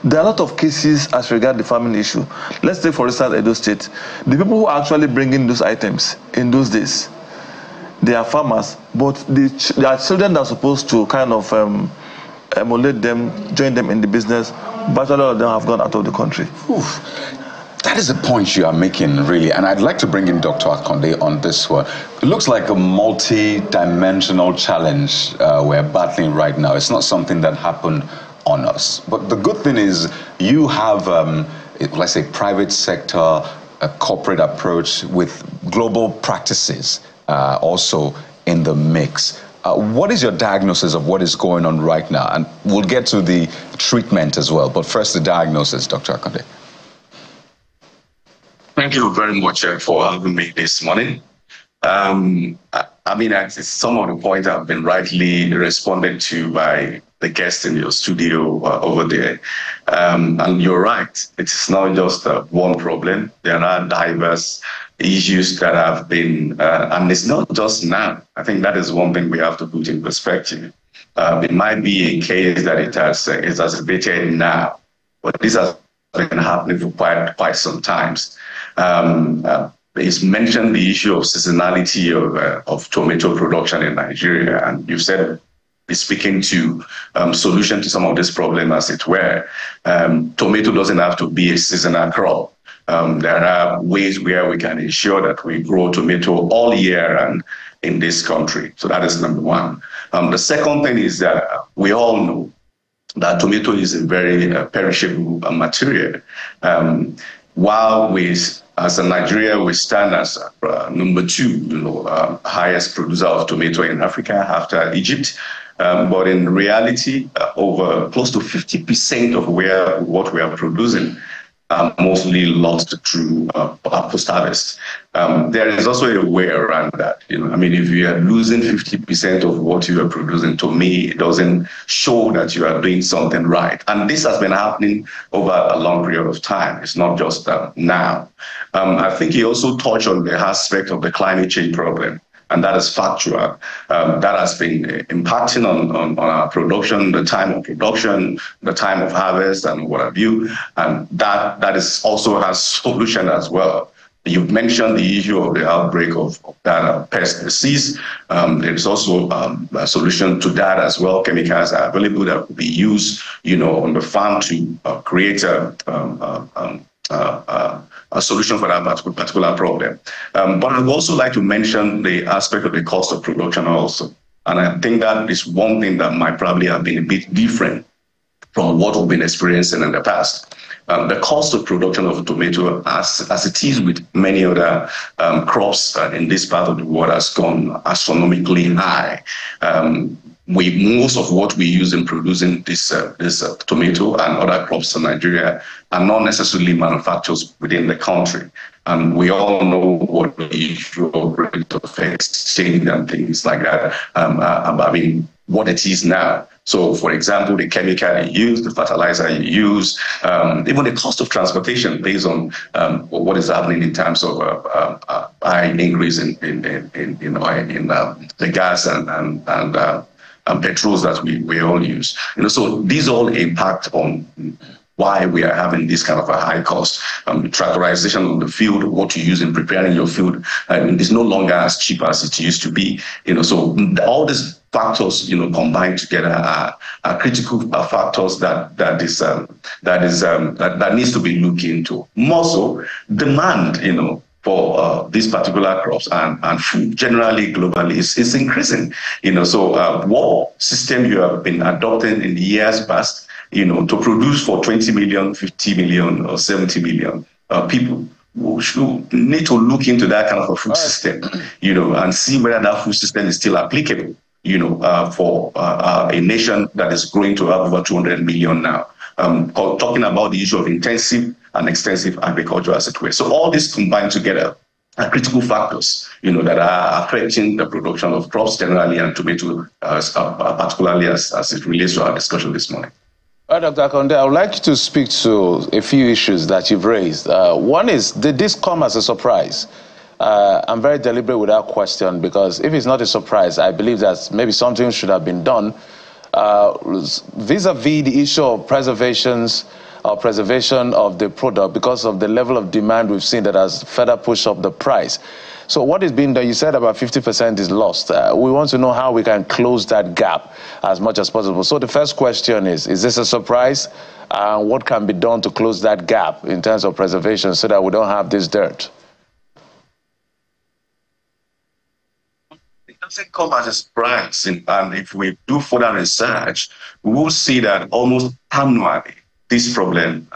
There are a lot of cases as regards the farming issue. Let's take, for instance, Edo State. The people who are actually bringing those items in those days, they are farmers, but there are children that are supposed to kind of emulate them, join them in the business, but a lot of them have gone out of the country. Oof. That is a point you are making, really, and I'd like to bring in Dr. Akonde on this one. It looks like a multi-dimensional challenge we're battling right now. It's not something that happened on us. But the good thing is you have, let's say, private sector, a corporate approach with global practices also in the mix. What is your diagnosis of what is going on right now? And we'll get to the treatment as well. But first, the diagnosis, Dr. Akonde. Thank you very much for having me this morning. I mean, some of the points have been rightly responded to by the guests in your studio over there. And you're right, it's not just one problem. There are diverse issues that have been, and it's not just now. I think that is one thing we have to put in perspective. It might be a case that it has exacerbated now, but this has been happening for quite some times. It's mentioned the issue of seasonality of tomato production in Nigeria, and you said it's speaking to solution to some of this problem, as it were. Tomato doesn't have to be a seasonal crop. There are ways where we can ensure that we grow tomato all year and in this country. So that is number one. The second thing is that we all know that tomato is a very perishable material. While as a Nigeria, we stand as number 2, highest producer of tomato in Africa after Egypt. But in reality, over close to 50% of what we are producing are mostly lost through post-harvest. There is also a way around that. I mean, if you are losing 50% of what you are producing, to me, it doesn't show that you are doing something right. And this has been happening over a long period of time. It's not just now. I think he also touched on the aspect of the climate change problem. And that is factual. That has been impacting on our production, the time of production, the time of harvest, and what have you. And that is also has solution as well. You've mentioned the issue of the outbreak of that pest disease. There is also a solution to that as well. Chemicals are available that will be used, on the farm to create a solution for that particular problem. But I'd also like to mention the aspect of the cost of production also. And I think that is one thing that might probably have been a bit different from what we've been experiencing in the past. The cost of production of tomato, as it is with many other crops in this part of the world, has gone astronomically high. Most of what we use in producing this tomato and other crops in Nigeria are not necessarily manufactured within the country. And we all know what the issue of rate of exchange and things like that, what it is now. So, for example, the chemical you use, the fertilizer you use, even the cost of transportation based on what is happening in terms of high increase in the gas and petrols that we all use. So these all impact on why we are having this kind of a high cost. Tractorization on the field, what you use in preparing your food, is no longer as cheap as it used to be. So all these factors, combined together are critical factors that needs to be looked into. More so, demand, for these particular crops and food generally globally is increasing. So what system you have been adopting in the years past, to produce for 20 million, 50 million, or 70 million people, we should need to look into that kind of a food system, and see whether that food system is still applicable, for a nation that is growing to have over 200 million now. Talking about the issue of intensive and extensive agriculture, as it were. So all this combined together are critical factors, that are affecting the production of crops generally and tomato particularly as it relates to our discussion this morning. Dr. Akonde, I would like you to speak to a few issues that you've raised. One is, did this come as a surprise? I'm very deliberate with that question, because if it's not a surprise, I believe that maybe something should have been done vis-a-vis the issue of preservation of the product, because of the level of demand we've seen that has further pushed up the price. So what is being done? You said about 50% is lost. We want to know how we can close that gap as much as possible. So the first question is this a surprise? What can be done to close that gap in terms of preservation so that we don't have this dirt? It doesn't come as a surprise. And if we do further research, we will see that almost annually this problem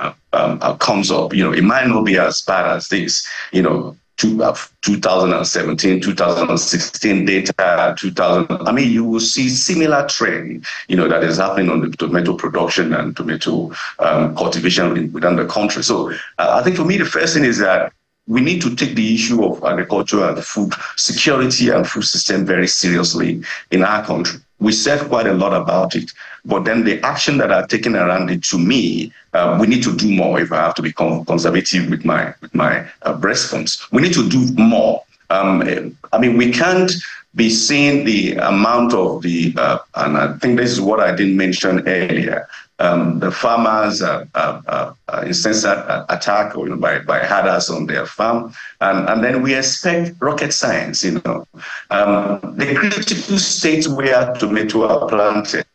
comes up. It might not be as bad as this, 2017, 2016 data, you will see similar trend, that is happening on the tomato production and tomato cultivation within the country. So I think for me, the first thing is that we need to take the issue of agriculture and food security and food system very seriously in our country. We said quite a lot about it, but then the action that are taken around it, to me, we need to do more. If I have to become conservative with my response, we need to do more. We can't be seeing the amount of the, and I think this is what I didn't mention earlier, the farmers incessant attack by herders on their farm, and then we expect rocket science. The critical states where tomato are planted,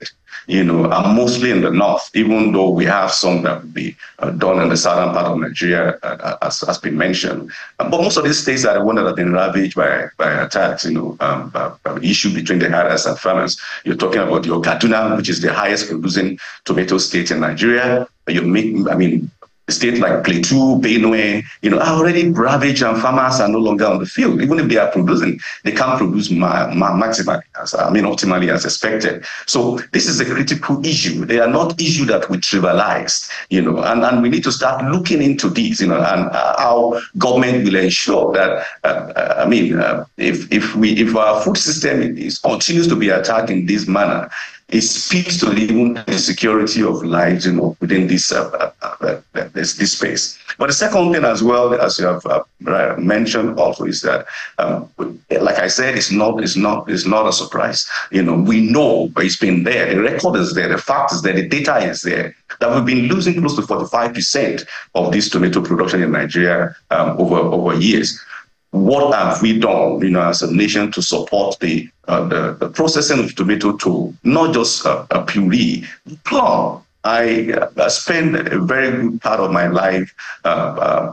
are mostly in the north, even though we have some that will be done in the southern part of Nigeria, as has been mentioned. But most of these states are the ones that have been ravaged by attacks, issue between the herders and farmers. You're talking about your Kaduna, which is the highest producing tomato state in Nigeria. States like Plateau, Benue, are already ravaged, and farmers are no longer on the field. Even if they are producing, they can't produce maximally, optimally as expected. So this is a critical issue. They are not issues that we trivialize, and we need to start looking into these, and how government will ensure that, if our food system continues to be attacked in this manner, it speaks to even the security of lives, within this space. But the second thing, as well, as you have mentioned, also is that, like I said, it's not a surprise. We know, but it's been there. The record is there. The fact is there. The data is there. That we've been losing close to 45% of this tomato production in Nigeria over years. What have we done, as a nation, to support the processing of tomato to not just a puree, plum? I spent a very good part of my life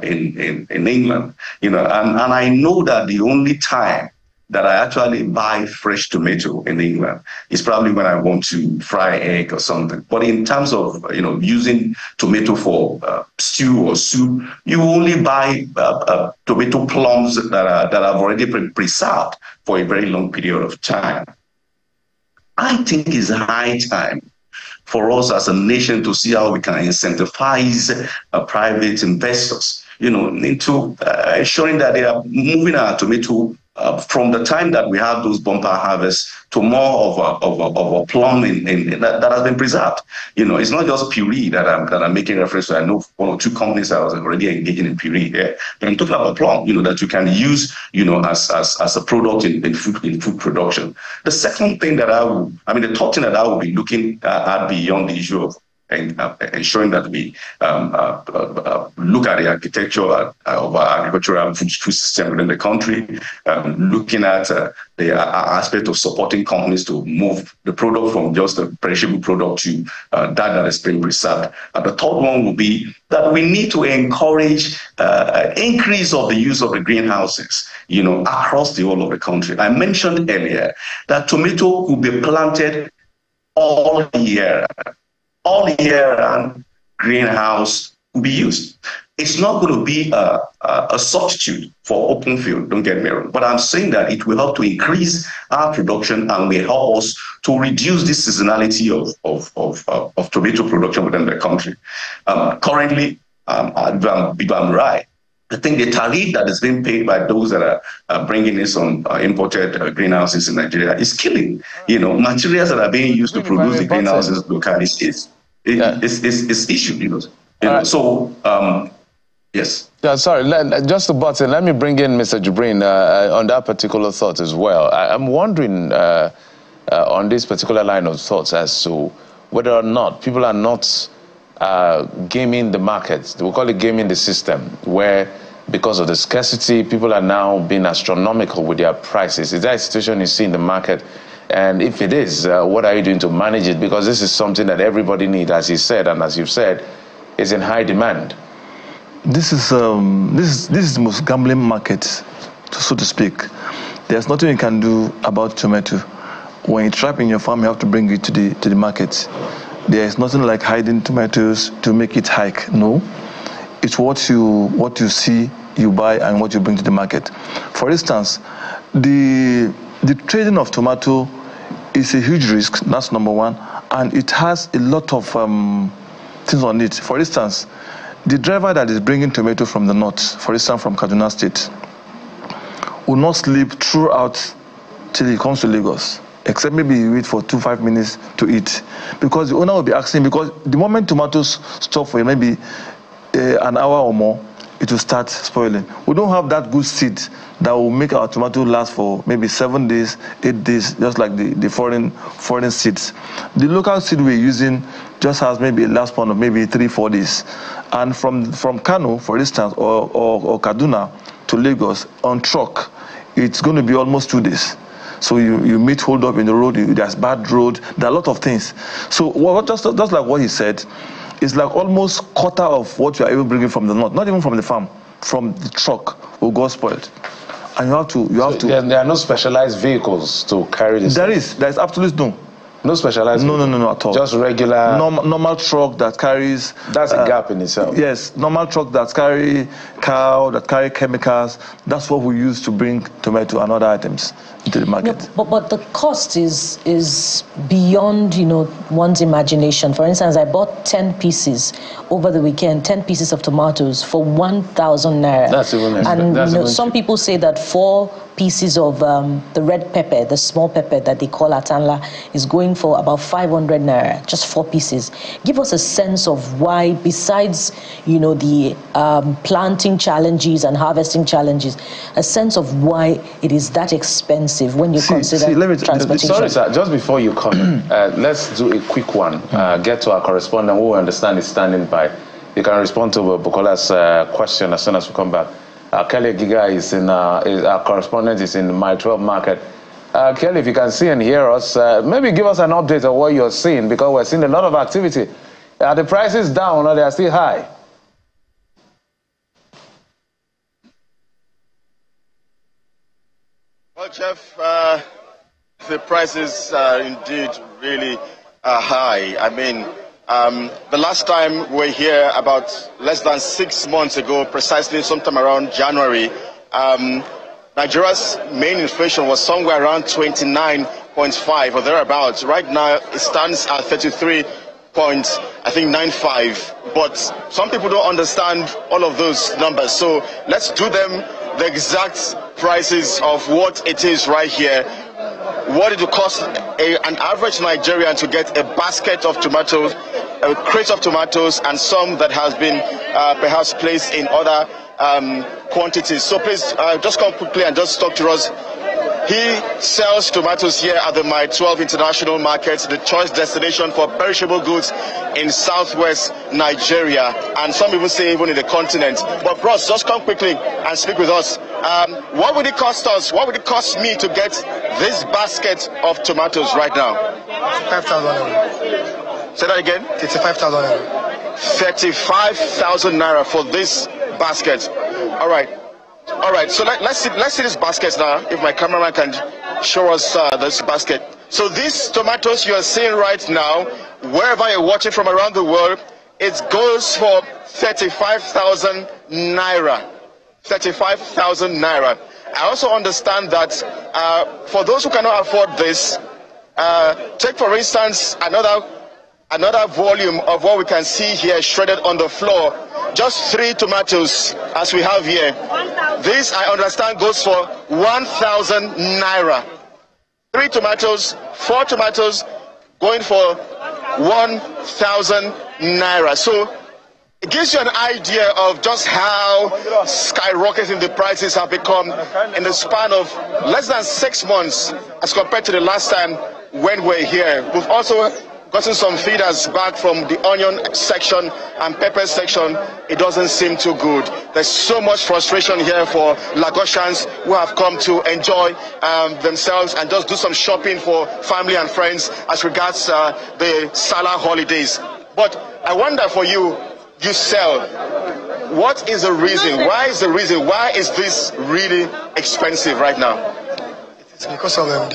in England, and I know that the only time that I actually buy fresh tomato in England is probably when I want to fry egg or something. But in terms of using tomato for stew or soup, you only buy tomato plums that have already been preserved for a very long period of time. I think it's high time for us as a nation to see how we can incentivize private investors, into ensuring that they are moving our tomato from the time that we have those bumper harvests to more of a plum that has been preserved. It's not just puree that I'm making reference to. I know one or two companies that are already engaging in puree here. But I'm talking about plum, that you can use, as a product in food production. The second thing that the third thing that I will be looking at beyond the issue of ensuring that we look at the architecture of our agricultural food system within the country, looking at the aspect of supporting companies to move the product from just a perishable product to that is being preserved. And the third one will be that we need to encourage increase of the use of the greenhouses, across the whole of the country. I mentioned earlier that tomato could be planted all year, and greenhouse will be used. It's not going to be a substitute for open field, don't get me wrong, but I'm saying that it will help to increase our production and will help us to reduce the seasonality of tomato production within the country. Currently, I'm right. I think the tariff that is being paid by those that are bringing in some imported greenhouses in Nigeria is killing. Materials that are being used to produce the greenhouses locally is issued. Yes. Yeah, sorry, just to butt in, let me bring in Mr. Jibrin on that particular thought as well. I'm wondering on this particular line of thoughts as to whether or not people are not gaming the market. We call it gaming the system, where because of the scarcity, people are now being astronomical with their prices. Is that a situation you see in the market? And if it is, what are you doing to manage it? Because this is something that everybody needs, as he said, and as you've said, is in high demand. This is the most gambling market, so to speak. There's nothing you can do about tomato. When you trap in your farm, you have to bring it to the market. There is nothing like hiding tomatoes to make it hike. No, it's what you see, you buy, and what you bring to the market. For instance, the trading of tomato is a huge risk. That's number one, and it has a lot of things on it. For instance, the driver that is bringing tomato from the north, for instance from Kaduna State, will not sleep throughout till he comes to Lagos, except maybe he wait for 2-5 minutes to eat, because the owner will be asking, because the moment tomatoes stop for maybe an hour or more, it will start spoiling. We don't have that good seed that will make our tomato last for maybe 7 days, 8 days, just like the foreign seeds. The local seed we're using just has maybe a last one of maybe 3-4 days. And from Kano, for instance, or Kaduna to Lagos on truck, it's going to be almost 2 days. So you meet hold up in the road, there's bad road, there are a lot of things. So just like what he said, it's like almost quarter of what you are even bringing from the north, not even from the farm, from the truck will go spoiled. And you have to. There are no specialized vehicles to carry this. There is absolutely no specialized. No at all. Just regular normal truck that carries. That's a gap in itself. Yes, normal truck that carry cow, that carry chemicals. That's what we use to bring tomato and other items into the market. No, but the cost is beyond one's imagination. For instance, I bought 10 pieces over the weekend, 10 pieces of tomatoes for 1,000 naira. That's even and some people say that 4 pieces of the red pepper, the small pepper that they call atanla, is going for about 500 naira, just 4 pieces. Give us a sense of why, besides the planting challenges and harvesting challenges, a sense of why it is that expensive when you consider transportation. Sorry, sir, just before you come, let's do a quick one. Get to our correspondent who we understand is standing by. You can respond to Bukola's question as soon as we come back. Kelly Giga is our correspondent is in my 12 market. Kelly, if you can see and hear us, maybe give us an update of what you're seeing, because we're seeing a lot of activity. Are the prices down or they are still high? Well, Jeff, the prices are indeed really high. I mean, the last time we were here about less than 6 months ago, precisely sometime around January, Nigeria's main inflation was somewhere around 29.5 or thereabouts. Right now, it stands at 33.95. But some people don't understand all of those numbers. So let's do them the exact prices of what it is right here. What it will cost an average Nigerian to get a basket of tomatoes, a crate of tomatoes, and some that has been perhaps placed in other quantities. So please just come quickly and just talk to us He sells tomatoes here at the Mile 12 International Market, the choice destination for perishable goods in southwest Nigeria, and some even say even in the continent. But bros, just come quickly and speak with us. What would it cost us? What would it cost me to get this basket of tomatoes right now? 5,000 naira. Say that again? 35,000 naira. 35,000 naira for this basket. All right. All right, so let's see this basket now, if my cameraman can show us this basket. So these tomatoes you are seeing right now, wherever you're watching from around the world, it goes for 35,000 naira. 35,000 naira. I also understand that for those who cannot afford this, take for instance another volume of what we can see here shredded on the floor. Just 3 tomatoes as we have here. This I understand goes for 1,000 naira. 3 tomatoes, 4 tomatoes going for 1,000 naira. So it gives you an idea of just how skyrocketing the prices have become in the span of less than 6 months as compared to the last time when we're here. We've also gotten some feeders back from the onion section and pepper section. It doesn't seem too good. There's so much frustration here for Lagosians who have come to enjoy themselves and just do some shopping for family and friends as regards the Salah holidays. But I wonder for you, you sell. What is the reason? Why is this really expensive right now? It's because of the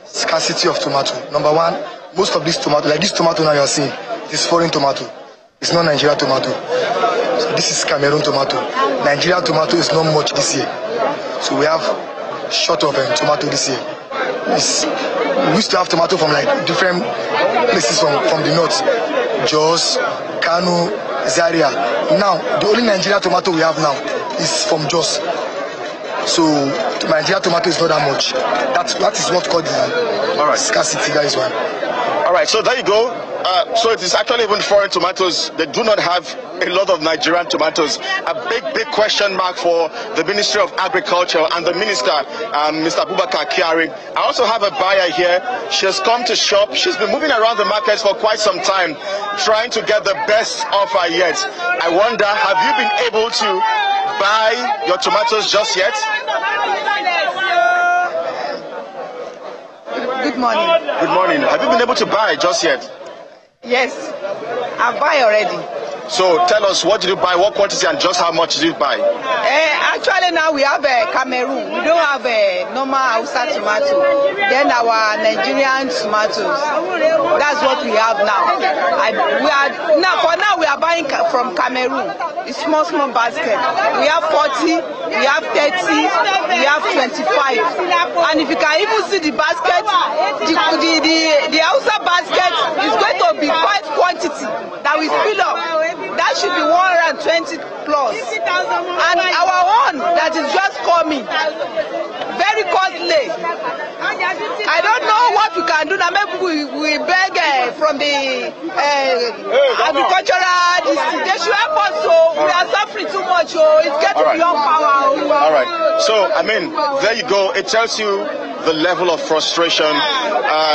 scarcity of tomato. Number one, most of these tomato, like this tomato now you're seeing, this foreign tomato. It's not Nigerian tomato. So this is Cameroon tomato. Nigerian tomato is not much this year. So we have short of tomato this year. We used to have tomato from like different places from the north. Jos, Kano, Zaria. Now, the only Nigerian tomato we have now is from Jos. So Nigerian tomato is not that much. That is what called the scarcity. That is why. All right, so there you go. So it is actually even foreign tomatoes. They do not have a lot of Nigerian tomatoes. A big question mark for the Ministry of Agriculture and the Minister, Mr. Abubakar Kyari. I also have a buyer here. She has come to shop. She's been moving around the markets for quite some time, trying to get the best offer yet. I wonder, have you been able to buy your tomatoes just yet? Good morning. Good morning. Have you been able to buy just yet? Yes, I buy already. So tell us, what did you buy, what quantity, and just how much did you buy? Actually now we have a Cameroon. We don't have a normal Hausa tomato. Then our Nigerian tomatoes. That's what we have now. For now we are buying from Cameroon. It's small basket. We have 40, we have 30, we have 25. And if you can even see the basket, the Hausa basket is going to be quite quantity that we fill up. That should be 120 plus. And our one that is just coming, very costly. I don't know what we can do now. Maybe we beg from the agricultural district. They should help us. So we are suffering too much. It's getting beyond power. All right. So, I mean, there you go. It tells you the level of frustration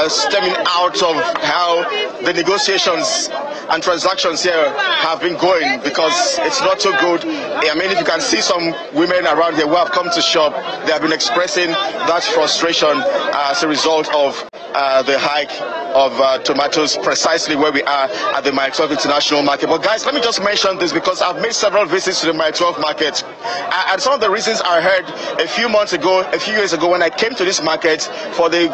stemming out of how the negotiations and transactions here have been going, because it's not so good. I mean, if you can see some women around here who have come to shop, they have been expressing that frustration as a result of the hike of tomatoes precisely where we are at the Mile 12 International Market. But guys, let me just mention this because I've made several visits to the Mile 12 Market. And some of the reasons I heard a few years ago when I came to this market for the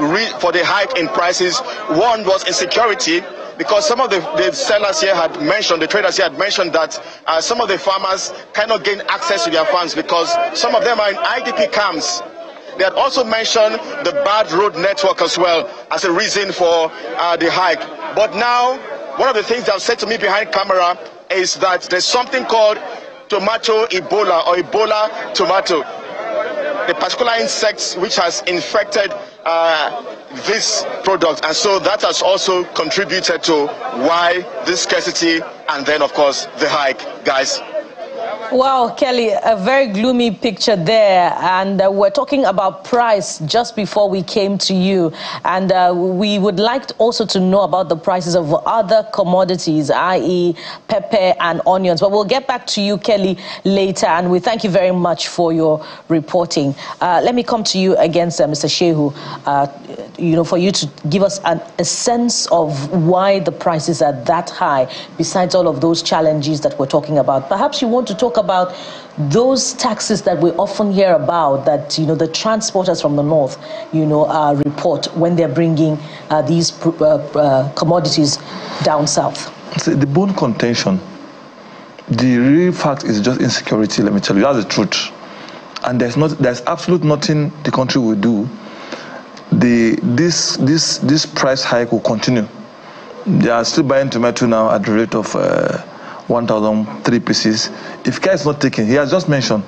hike in prices, one was insecurity, because some of the sellers here had mentioned, the traders here had mentioned that some of the farmers cannot gain access to their farms because some of them are in IDP camps. They had also mentioned the bad road network as well as a reason for the hike. But now, one of the things they have said to me behind camera is that there's something called tomato Ebola or Ebola tomato. The particular insect which has infected this product, and so that has also contributed to why this scarcity and then of course the hike, guys. Wow, Kelly, a very gloomy picture there. And we're talking about price just before we came to you. And we would like also to know about the prices of other commodities, i.e. pepper and onions. But we'll get back to you, Kelly, later. And we thank you very much for your reporting. Let me come to you again, Mr. Shehu, for you to give us a sense of why the prices are that high, besides all of those challenges that we're talking about. Perhaps you want to talk about those taxes that we often hear about, that the transporters from the north report when they're bringing these commodities down south. See, the bone contention, the real fact is just insecurity. Let me tell you, that's the truth. And there's absolutely nothing the country will do. This price hike will continue. They are still buying tomato now at the rate of 1,003 pieces. If care is not taken, he has just mentioned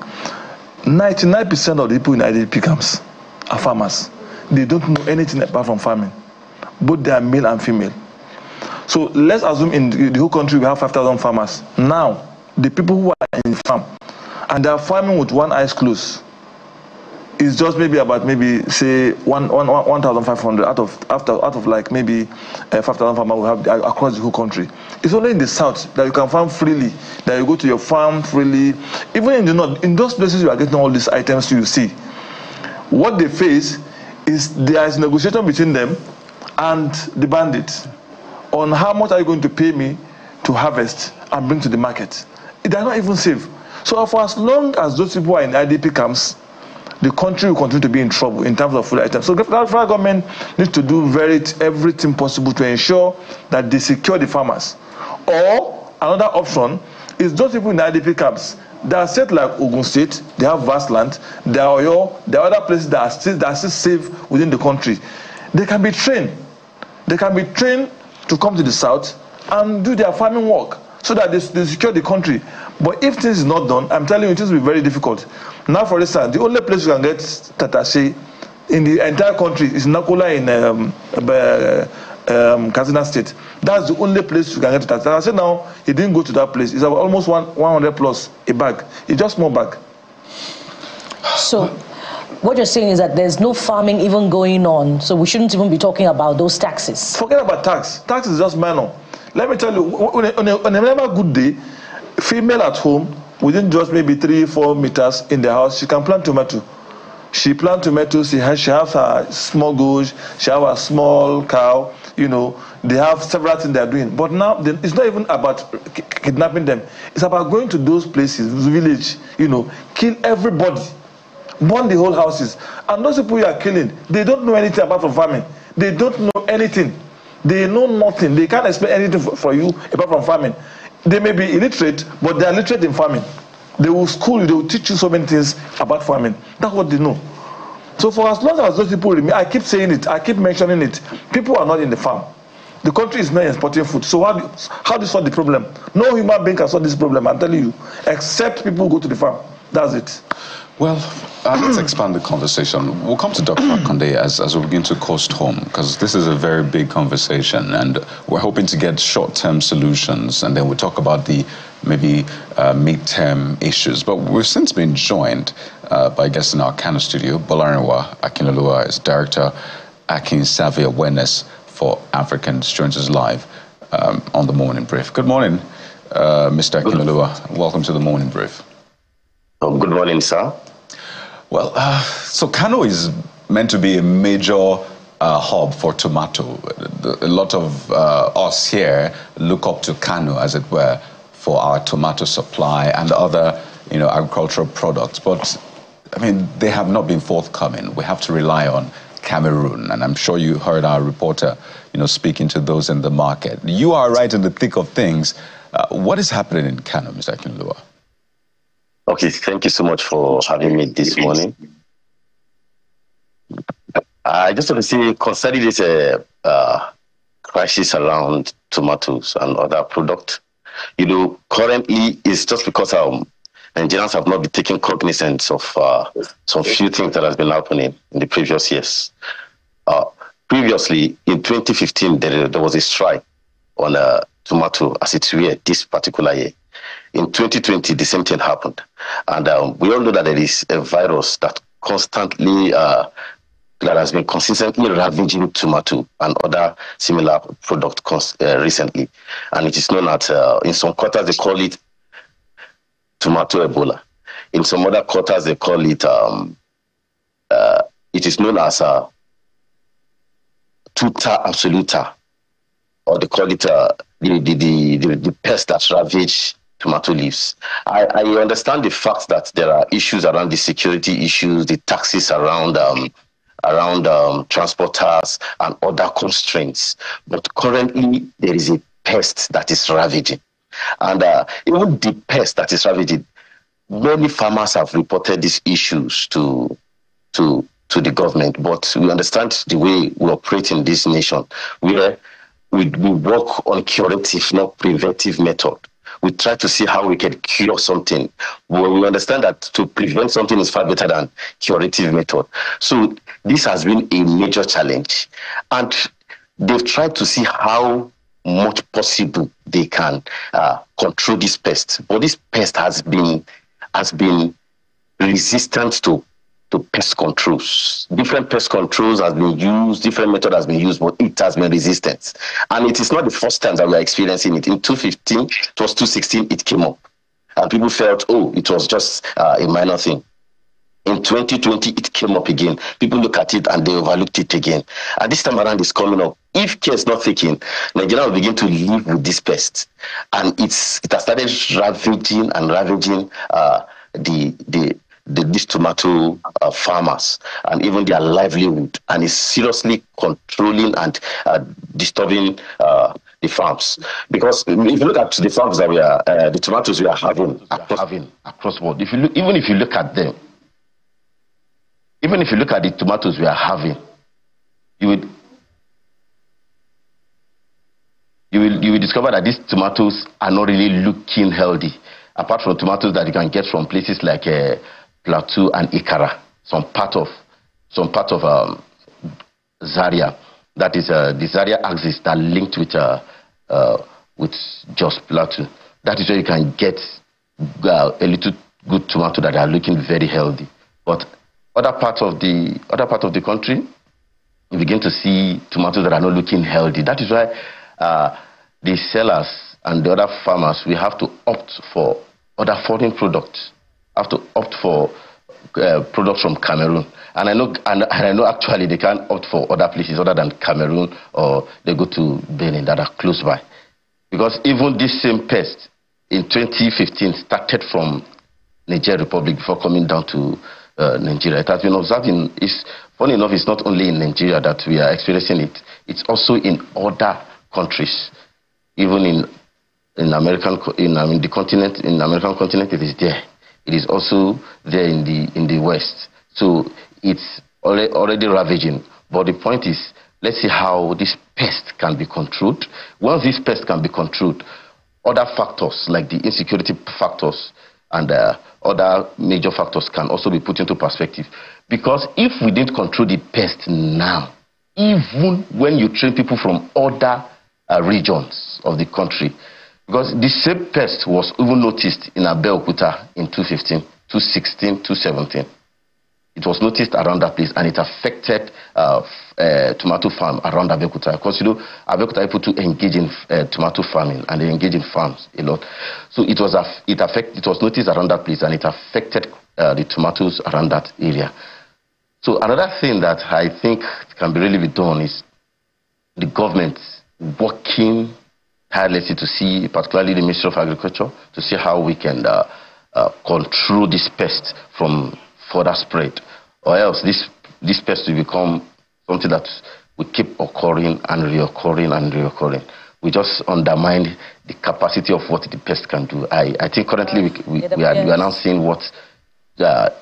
99% of the people in IDP camps are farmers. They don't know anything apart from farming. Both they are male and female. So let's assume in the whole country we have 5,000 farmers. Now, the people who are in farm and they are farming with one eye closed, it's just maybe say 1,500 out of like maybe 5,000 farmers we have across the whole country. It's only in the south that you can farm freely, that you go to your farm freely. Even in the north, in those places you are getting all these items you see. What they face is there is negotiation between them and the bandits on how much are you going to pay me to harvest and bring to the market. They are not even safe. So for as long as those people are in IDP camps, the country will continue to be in trouble in terms of food items. So the federal government needs to do everything possible to ensure that they secure the farmers. Or another option is those people in the IDP camps. There are states like Ogun State, they have vast land. There are other places that are still safe within the country. They can be trained. They can be trained to come to the south and do their farming work so that they secure the country. But if this is not done, I'm telling you, it will be very difficult. Now, for instance, the only place you can get tatashe in the entire country is Nakola in Katsina State. That's the only place you can get tatashe. Now, he didn't go to that place. It's almost 100 plus a bag. It's just small bag. So, what you're saying is that there's no farming even going on, so we shouldn't even be talking about those taxes. Forget about tax. Tax is just minor. Let me tell you, on a never good day, female at home, within just maybe 3-4 meters in the house, she can plant tomato. She plants tomatoes, she has her small goat, she has a small cow, they have several things they're doing. But now, it's not even about kidnapping them. It's about going to those places, village, kill everybody, burn the whole houses. And those people you are killing, they don't know anything apart from farming. They don't know anything. They know nothing. They can't explain anything for you apart from farming. They may be illiterate, but they are literate in farming. They will school you, they will teach you so many things about farming. That's what they know. So for as long as those people remain, I keep saying it, I keep mentioning it, people are not in the farm. The country is not exporting food. So how do you solve the problem? No human being can solve this problem, I'm telling you, except people who go to the farm. That's it. Well, let's expand the conversation. We'll come to Dr. Akonde as we begin to coast home, because this is a very big conversation, and we're hoping to get short-term solutions, and then we'll talk about the maybe mid-term issues. But we've since been joined by guests in our Kano studio. Bolarinwa Akinloluwa is Director, Akin Savvy Awareness for Africans, joins us live on the Morning Brief. Good morning, Mr. Akinloluwa. Welcome to the Morning Brief. Oh, good morning, sir. Well, so Kano is meant to be a major hub for tomato. A lot of us here look up to Kano, as it were, for our tomato supply and other, agricultural products. But, I mean, they have not been forthcoming. We have to rely on Cameroon. And I'm sure you heard our reporter, speaking to those in the market. You are right in the thick of things. What is happening in Kano, Mr. Akinloluwa? Okay, thank you so much for having me this morning. I just want to say, concerning this crisis around tomatoes and other products, currently it's just because Nigerians have not been taking cognizance of some few things that has been happening in the previous years. Previously, in 2015, there was a strike on tomato as it's were this particular year. In 2020, the same thing happened. And we all know that there is a virus that constantly, that has been consistently ravaging tomato and other similar products recently. And it is known as, in some quarters, they call it tomato Ebola. In some other quarters, they call it, it is known as tuta absoluta, or they call it the pest that ravage tomato leaves. I understand the fact that there are issues around the security issues, the taxes around transporters and other constraints. But currently, there is a pest that is ravaging. And even the pest that is ravaging, many farmers have reported these issues to the government. But we understand the way we operate in this nation, where we work on curative, not preventive method. We try to see how we can cure something. Well, we understand that to prevent something is far better than curative method. So this has been a major challenge. And they've tried to see how much possible they can control this pest. But this pest has been resistant to pest controls. Different pest controls has been used, different method has been used, but it has been resistant. And it is not the first time that we are experiencing it. In 2015, it was 2016, it came up. And people felt, oh, it was just a minor thing. In 2020, it came up again. People look at it and they overlooked it again. And this time around, it's coming up. If care is not taken, Nigeria will begin to live with this pest. And it has started ravaging these tomato farmers and even their livelihood, and is seriously controlling and disturbing the farms. Because if you look at the farms that the tomatoes we are having across the board, even if you look at the tomatoes we are having, you will discover that these tomatoes are not really looking healthy. Apart from tomatoes that you can get from places like Plateau and Ikara, some part of Zaria, that is the Zaria axis that linked with Jos Plateau. That is where you can get a little good tomato that are looking very healthy. But other part of the country, you begin to see tomatoes that are not looking healthy. That is why the sellers and the other farmers, we have to opt for other foreign products. Have to opt for products from Cameroon, and I know actually they can't opt for other places other than Cameroon, or they go to Benin that are close by, because even this same pest in 2015 started from Niger Republic before coming down to Nigeria. It has been observed funny enough, it's not only in Nigeria that we are experiencing it. It's also in other countries, even in the American continent. In the American continent, it is there. It is also there in the West. So it's already ravaging. But the point is, let's see how this pest can be controlled. Once this pest can be controlled, other factors like the insecurity factors and other major factors can also be put into perspective. Because if we didn't control the pest now, even when you train people from other regions of the country, because the same pest was even noticed in Abeokuta in 2015, 2016, 2017. It was noticed around that place, and it affected tomato farm around Abeokuta. Because, Abeokuta people to engage in tomato farming, and they engage in farms a lot. So it was noticed around that place, and it affected the tomatoes around that area. So another thing that I think can really be done is the government working tirelessly to see, particularly the Ministry of Agriculture, to see how we can control this pest from further spread, or else this pest will become something that will keep occurring and reoccurring and reoccurring. We just undermine the capacity of what the pest can do. I think currently we are now seeing what a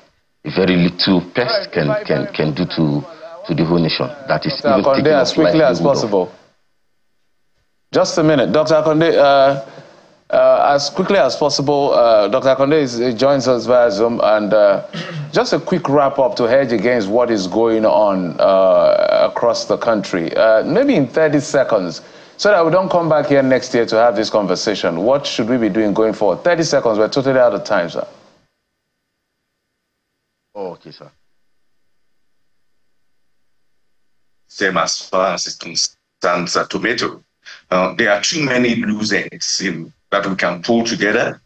very little pest can do to the whole nation. That is even taking as quickly as possible. Just a minute. Dr. Akonde, as quickly as possible, Dr. Akonde joins us via Zoom, and just a quick wrap-up to hedge against what is going on across the country. Maybe in 30 seconds, So that we don't come back here next year to have this conversation. What should we be doing going forward? 30 seconds, we're totally out of time, sir. Oh, okay, sir. Same as far as it concerns tomato. There are too many loose ends that we can pull together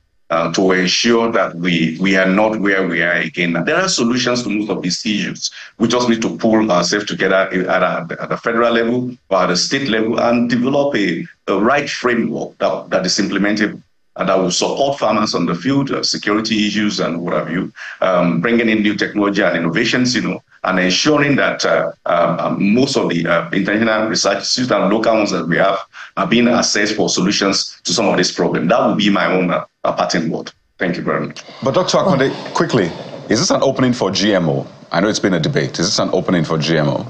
to ensure that we are not where we are again. There are solutions to most of these issues. We just need to pull ourselves together at the federal level or at the state level and develop a right framework that is implementable and that will support farmers on the field, security issues and what have you, bringing in new technology and innovations, and ensuring that most of the international research institutes and local ones that we have are being assessed for solutions to some of these problems. That would be my own parting word. Thank you very much. But Dr. Akonde, quickly, is this an opening for GMO? I know it's been a debate. Is this an opening for GMO?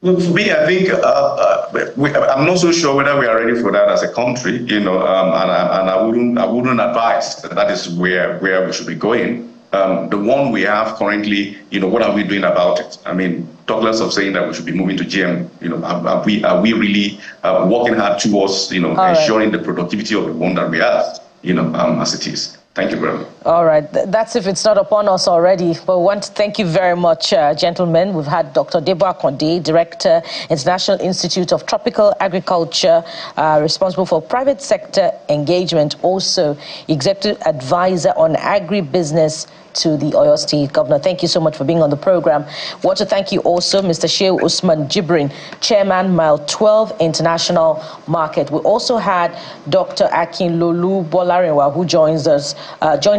For me, I think I'm not so sure whether we are ready for that as a country, and I wouldn't advise that is where we should be going. The one we have currently, what are we doing about it? I mean, talk less of saying that we should be moving to GM. Are we really working hard towards, ensuring the productivity of the one that we have, as it is? Thank you very much. All right. That's if it's not upon us already. But we want to thank you very much, gentlemen. We've had Dr. Debo Akonde, Director, International Institute of Tropical Agriculture, responsible for private sector engagement, also Executive Advisor on Agribusiness to the Oyo State Governor. Thank you so much for being on the program. We want to thank you also, Mr. Shehu Usman Jibrin, Chairman, Mile 12 International Market. We also had Dr. Akinlolu Bolarinwa, who joined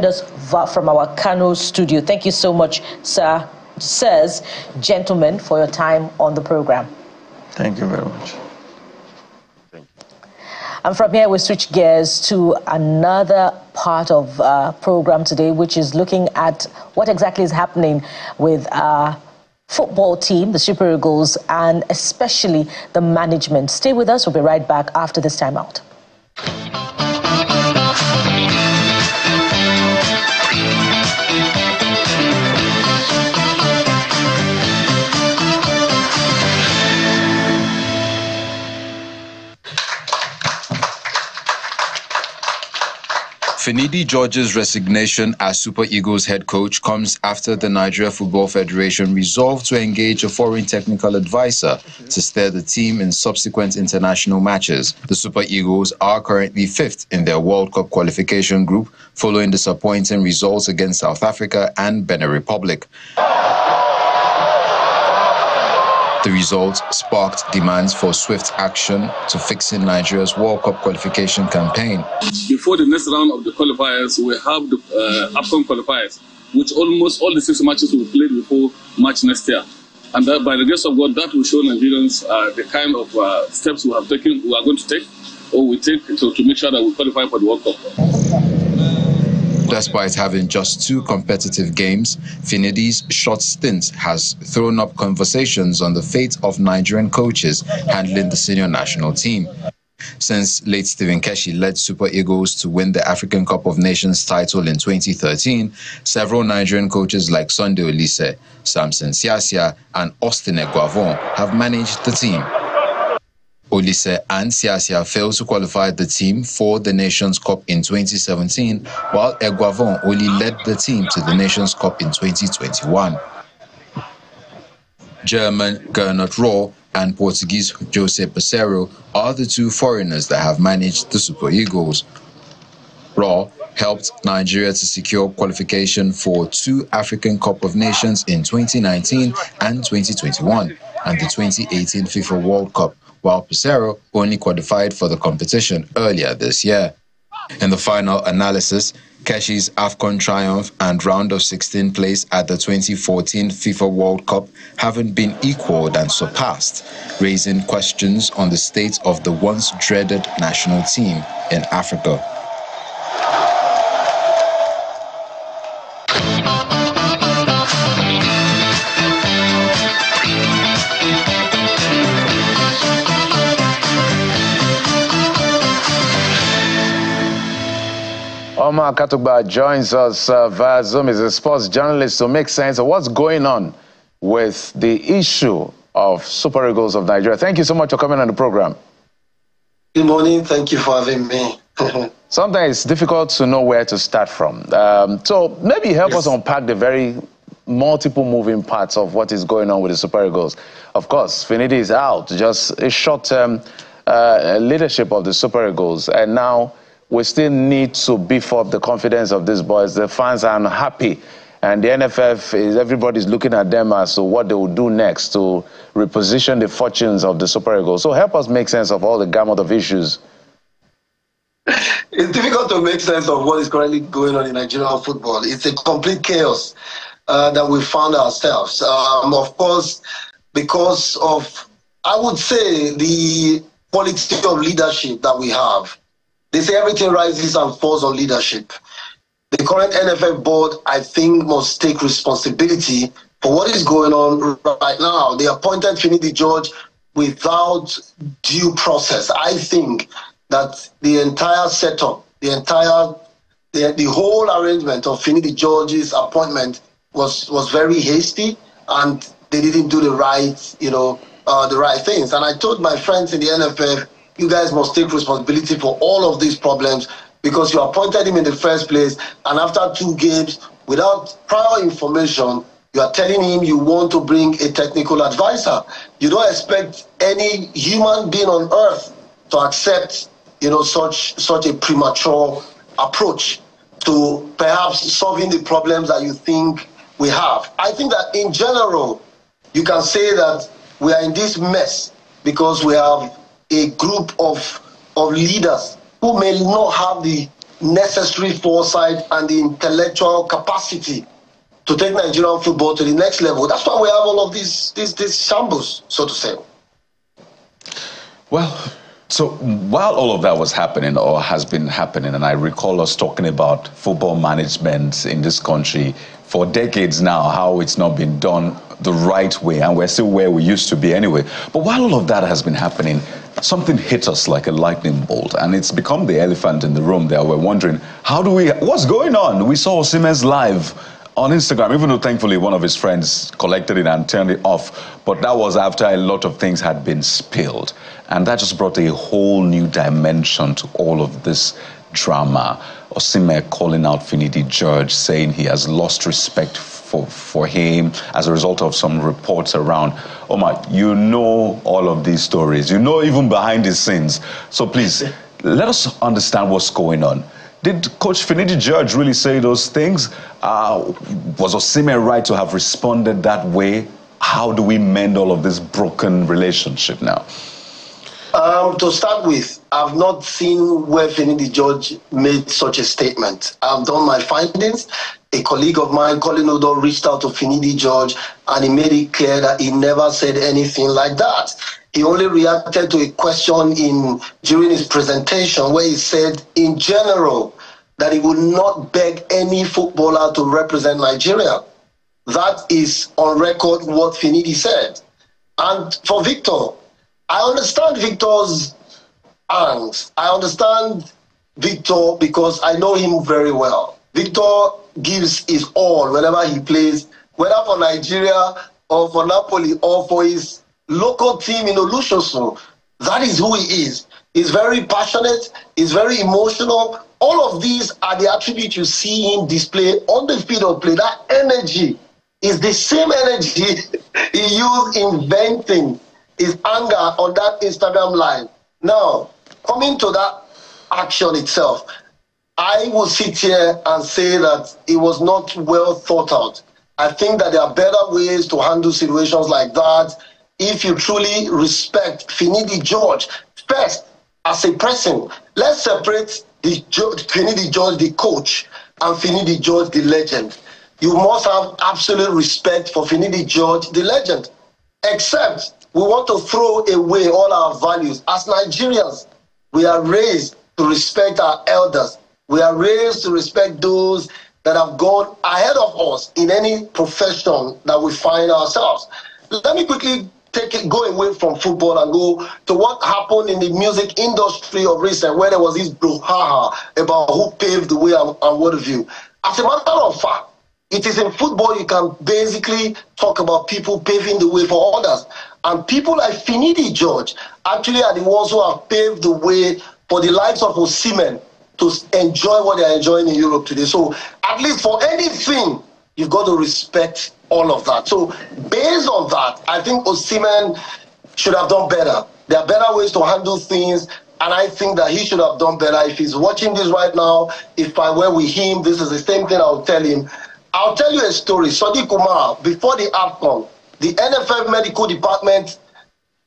us from our Kano studio. Thank you so much, sirs, gentlemen, for your time on the program. Thank you very much. And from here, we switch gears to another part of program today, which is looking at what exactly is happening with our football team, the Super Eagles, and especially the management. Stay with us. We'll be right back after this time out. Finidi George's resignation as Super Eagles head coach comes after the Nigeria Football Federation resolved to engage a foreign technical advisor to steer the team in subsequent international matches. The Super Eagles are currently 5th in their World Cup qualification group, following disappointing results against South Africa and Benin Republic. The results sparked demands for swift action to fixing Nigeria's World Cup qualification campaign. Before the next round of the qualifiers, we have the AFCON qualifiers, which almost all the 6 matches will be played before March next year. And that, by the grace of God, that will show Nigerians the kind of steps we are going to take, or we take to make sure that we qualify for the World Cup. Despite having just 2 competitive games, Finidi's short stint has thrown up conversations on the fate of Nigerian coaches handling the senior national team. Since late Stephen Keshi led Super Eagles to win the African Cup of Nations title in 2013, several Nigerian coaches like Sunday Olise, Samson Siasia and Austin Eguavon have managed the team. Olise and Siasia failed to qualify the team for the Nations Cup in 2017, while Eguavon only led the team to the Nations Cup in 2021. German Gernot Rohr and Portuguese Jose Peseiro are the 2 foreigners that have managed the Super Eagles. Rohr helped Nigeria to secure qualification for 2 African Cup of Nations in 2019 and 2021 and the 2018 FIFA World Cup, while Peseiro only qualified for the competition earlier this year. In the final analysis, Keshi's AFCON triumph and round of 16 place at the 2014 FIFA World Cup haven't been equaled and surpassed, raising questions on the state of the once dreaded national team in Africa. Omar Katugba joins us via Zoom. He's a sports journalist to make sense of what's going on with the issue of Super Eagles of Nigeria. Thank you so much for coming on the program. Good morning. Thank you for having me. Sometimes it's difficult to know where to start from. So maybe help us unpack the very multiple moving parts of what is going on with the Super Eagles. Of course, Finidi is out, just a short-term leadership of the Super Eagles, and now we still need to beef up the confidence of these boys. The fans are unhappy, and the NFF, everybody's looking at them as to what they will do next to reposition the fortunes of the Super Eagles. So help us make sense of all the gamut of issues. It's difficult to make sense of what is currently going on in Nigerian football. It's a complete chaos that we found ourselves. Of course, because of, I would say, the quality of leadership that we have. They say everything rises and falls on leadership. The current NFF board, I think, must take responsibility for what is going on right now. They appointed Finidi George without due process. I think that the entire setup, the whole arrangement of Finidi George's appointment was very hasty, and they didn't do the right, the right things. And I told my friends in the NFF, you guys must take responsibility for all of these problems, because you appointed him in the first place, and after 2 games, without prior information, you are telling him you want to bring a technical advisor. You don't expect any human being on earth to accept, such a premature approach to perhaps solving the problems that you think we have. I think that in general, you can say that we are in this mess because we have a group of leaders who may not have the necessary foresight and the intellectual capacity to take Nigerian football to the next level. That's why we have all of these shambles, so to say. Well, so while all of that was happening, or has been happening, and I recall us talking about football management in this country for decades now, how it's not been done the right way, and we're still where we used to be anyway. But while all of that has been happening, something hit us like a lightning bolt, and it's become the elephant in the room there. We're wondering, what's going on? We saw Osimhen's live on Instagram, even though thankfully one of his friends collected it and turned it off, but that was after a lot of things had been spilled. And that just brought a whole new dimension to all of this drama. Osimhen calling out Finidi George, saying he has lost respect for him as a result of some reports around. Omar, you know all of these stories. You know even behind the scenes. So please, let us understand what's going on. Did Coach Finidi George really say those things? Was Osimhen right to have responded that way? How do we mend all of this broken relationship now? To start with, I've not seen where Finidi George made such a statement. I've done my findings. A colleague of mine, Colin Odo, reached out to Finidi George, and he made it clear that he never said anything like that. He only reacted to a question during his presentation where he said, in general, that he would not beg any footballer to represent Nigeria. That is on record what Finidi said. And for Victor, I understand Victor's angst. I understand Victor because I know him very well. Victor gives his all whenever he plays, whether for Nigeria or for Napoli or for his local team in Olusoso. That is who he is. He's very passionate. He's very emotional. All of these are the attributes you see him display on the field of play. That energy is the same energy he used in venting his anger on that Instagram live. Now, coming to that action itself, I will sit here and say that it was not well thought out. I think that there are better ways to handle situations like that if you truly respect Finidi George. First, as a person, let's separate Finidi George, the coach, and Finidi George, the legend. You must have absolute respect for Finidi George, the legend. Except we want to throw away all our values. As Nigerians, we are raised to respect our elders. We are raised to respect those that have gone ahead of us in any profession that we find ourselves. Let me quickly go away from football and go to what happened in the music industry of recent, where there was this brouhaha about who paved the way and what have you. As a matter of fact, it is in football you can basically talk about people paving the way for others. And people like Finidi George actually are the ones who have paved the way for the likes of Osimhen to enjoy what they're enjoying in Europe today. So at least for anything, you've got to respect all of that. So based on that, I think Osimhen should have done better. There are better ways to handle things, and I think that he should have done better. If he's watching this right now, if I were with him, this is the same thing I would tell him. I'll tell you a story. Sadiq Umar, before the AFCON, the NFF medical department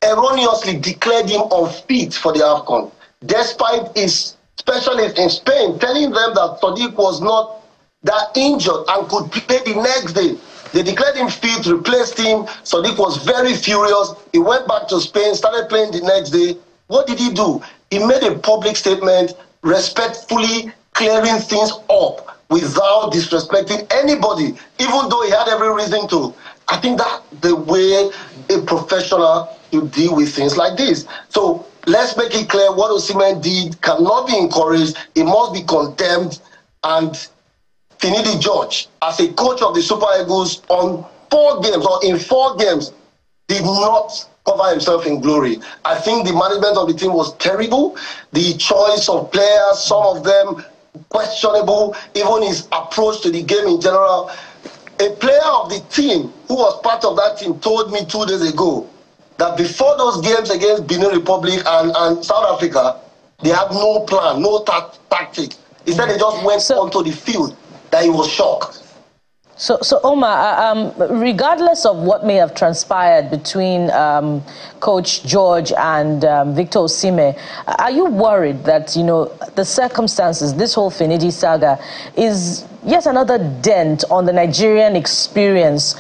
erroneously declared him unfit for the AFCON, despite his specialist in Spain telling them that Sadiq was not that injured and could play the next day. They declared him fit, replaced him. Sadiq was very furious. He went back to Spain, started playing the next day. What did he do? He made a public statement, respectfully clearing things up without disrespecting anybody, even though he had every reason to. I think that's the way a professional should deal with things like this. So let's make it clear what Osimhen did cannot be encouraged. It must be condemned. And Finidi George, as a coach of the Super Eagles in 4 games, did not cover himself in glory. I think the management of the team was terrible. The choice of players, some of them questionable, even his approach to the game in general. A player of the team who was part of that team told me 2 days ago that before those games against Benin Republic and South Africa, they had no plan, no tactic. He said they just went onto the field, that he was shocked. So Omar, regardless of what may have transpired between Coach George and Victor Osimhen, are you worried that, you know, the circumstances, this whole Finidi saga, is yet another dent on the Nigerian experience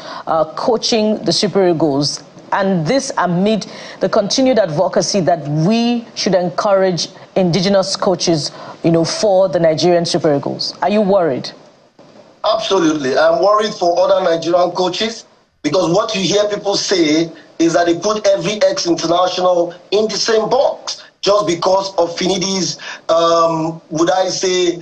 coaching the Super Eagles, and this amid the continued advocacy that we should encourage indigenous coaches, you know, for the Nigerian Super Eagles? Are you worried? Absolutely. I'm worried for other Nigerian coaches, because what you hear people say is that they put every ex-international in the same box just because of Finidi's, would I say,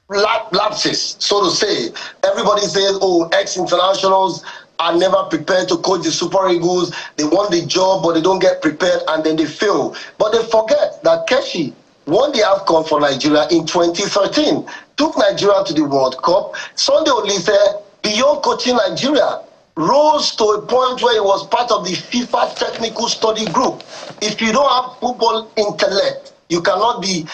lapses, so to say. Everybody says, oh, ex-internationals are never prepared to coach the Super Eagles. They want the job, but they don't get prepared, and then they fail. But they forget that Keshi won the AFCON for Nigeria in 2013, took Nigeria to the World Cup. Sunday Olise, beyond coaching Nigeria, rose to a point where he was part of the FIFA technical study group. If you don't have football intellect, you cannot be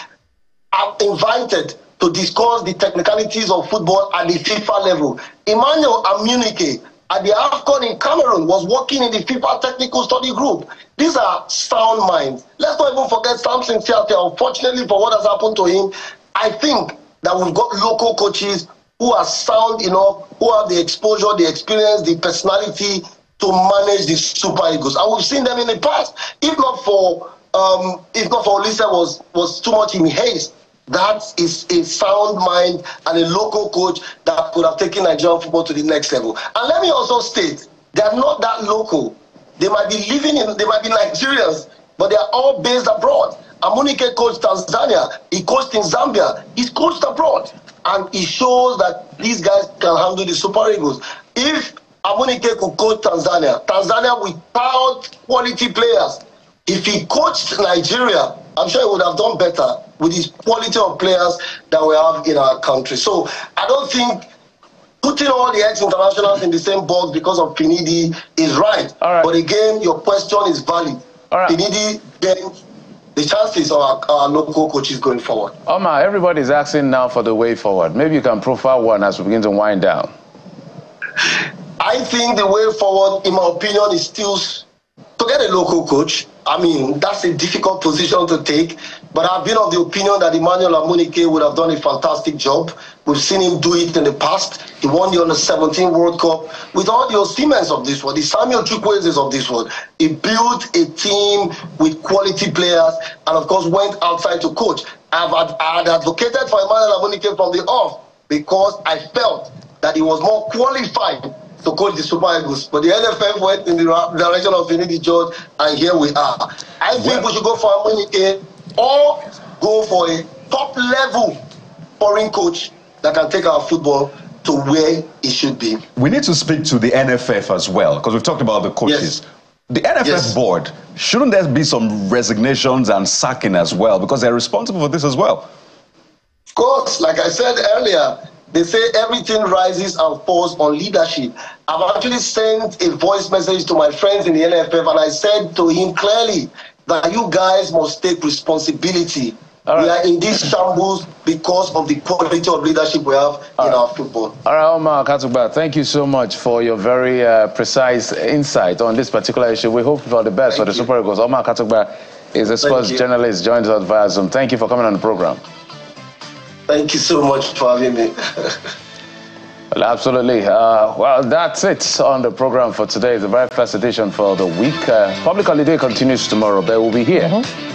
invited to discuss the technicalities of football at the FIFA level. Emmanuel Amunike at the AFCON in Cameroon was working in the FIFA technical study group. These are sound minds. Let's not even forget Samson Siate. Unfortunately for what has happened to him, I think that we've got local coaches who are sound enough, who have the exposure, the experience, the personality to manage the Super Eagles. And we've seen them in the past. If not for Olise was too much in haste, that is a sound mind and a local coach that could have taken Nigerian football to the next level. And let me also state, they are not that local. They might be they might be Nigerians, but they are all based abroad. Amunike coached Tanzania. He coached in Zambia. He's coached abroad. And it shows that these guys can handle the Super Eagles. If Amunike could coach Tanzania without quality players, if he coached Nigeria, I'm sure he would have done better with his quality of players that we have in our country. So I don't think putting all the ex-internationals in the same box because of Finidi is right. But again, your question is valid. Finidi, then the chances of our local coaches going forward. Omar, everybody's asking now for the way forward. Maybe you can profile one as we begin to wind down. I think the way forward, in my opinion, is still to get a local coach. I mean, that's a difficult position to take, but I've been of the opinion that Emmanuel Amunike would have done a fantastic job. We've seen him do it in the past. He won the Under-17 World Cup with all the Osimhens of this world, the Samuel Chukwuezes of this world. He built a team with quality players and, of course, went outside to coach. I had advocated for Emmanuel Amunike from the off because I felt that he was more qualified to coach the Super Eagles, but the NFF went in the direction of Finidi George, and here we are. I think we should go for Amunike or go for a top-level foreign coach that can take our football to where it should be. We need to speak to the NFF as well, because we've talked about the coaches. Yes. The NFF board, shouldn't there be some resignations and sacking as well, because they're responsible for this as well? Of course, like I said earlier, they say everything rises and falls on leadership. I've actually sent a voice message to my friends in the NFF, and I said to him clearly that you guys must take responsibility. Right. We are in this shambles because of the quality of leadership we have in our football. All right, Omar Katugba, thank you so much for your very precise insight on this particular issue. We hope for the best for the Super Eagles. Omar Katugba is a sports journalist, joins us via Zoom. Thank you for coming on the program. Thank you so much for having me. Well, absolutely. Well, that's it on the program for today. It's the very first edition for the week. Public holiday continues tomorrow, but we'll be here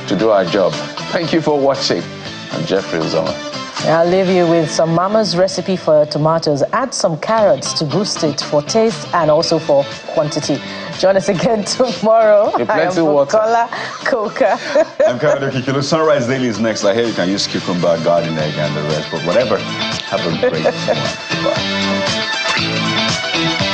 to do our job. Thank you for watching. I'm Jeffrey Uzoma. I'll leave you with some mama's recipe for tomatoes. Add some carrots to boost it for taste and also for quantity. Join us again tomorrow. I am Bukola Koka. I'm Kevin Okikilo. Sunrise Daily is next. I hear you can use cucumber, garden egg, and the rest. But whatever. Have a great one. Goodbye.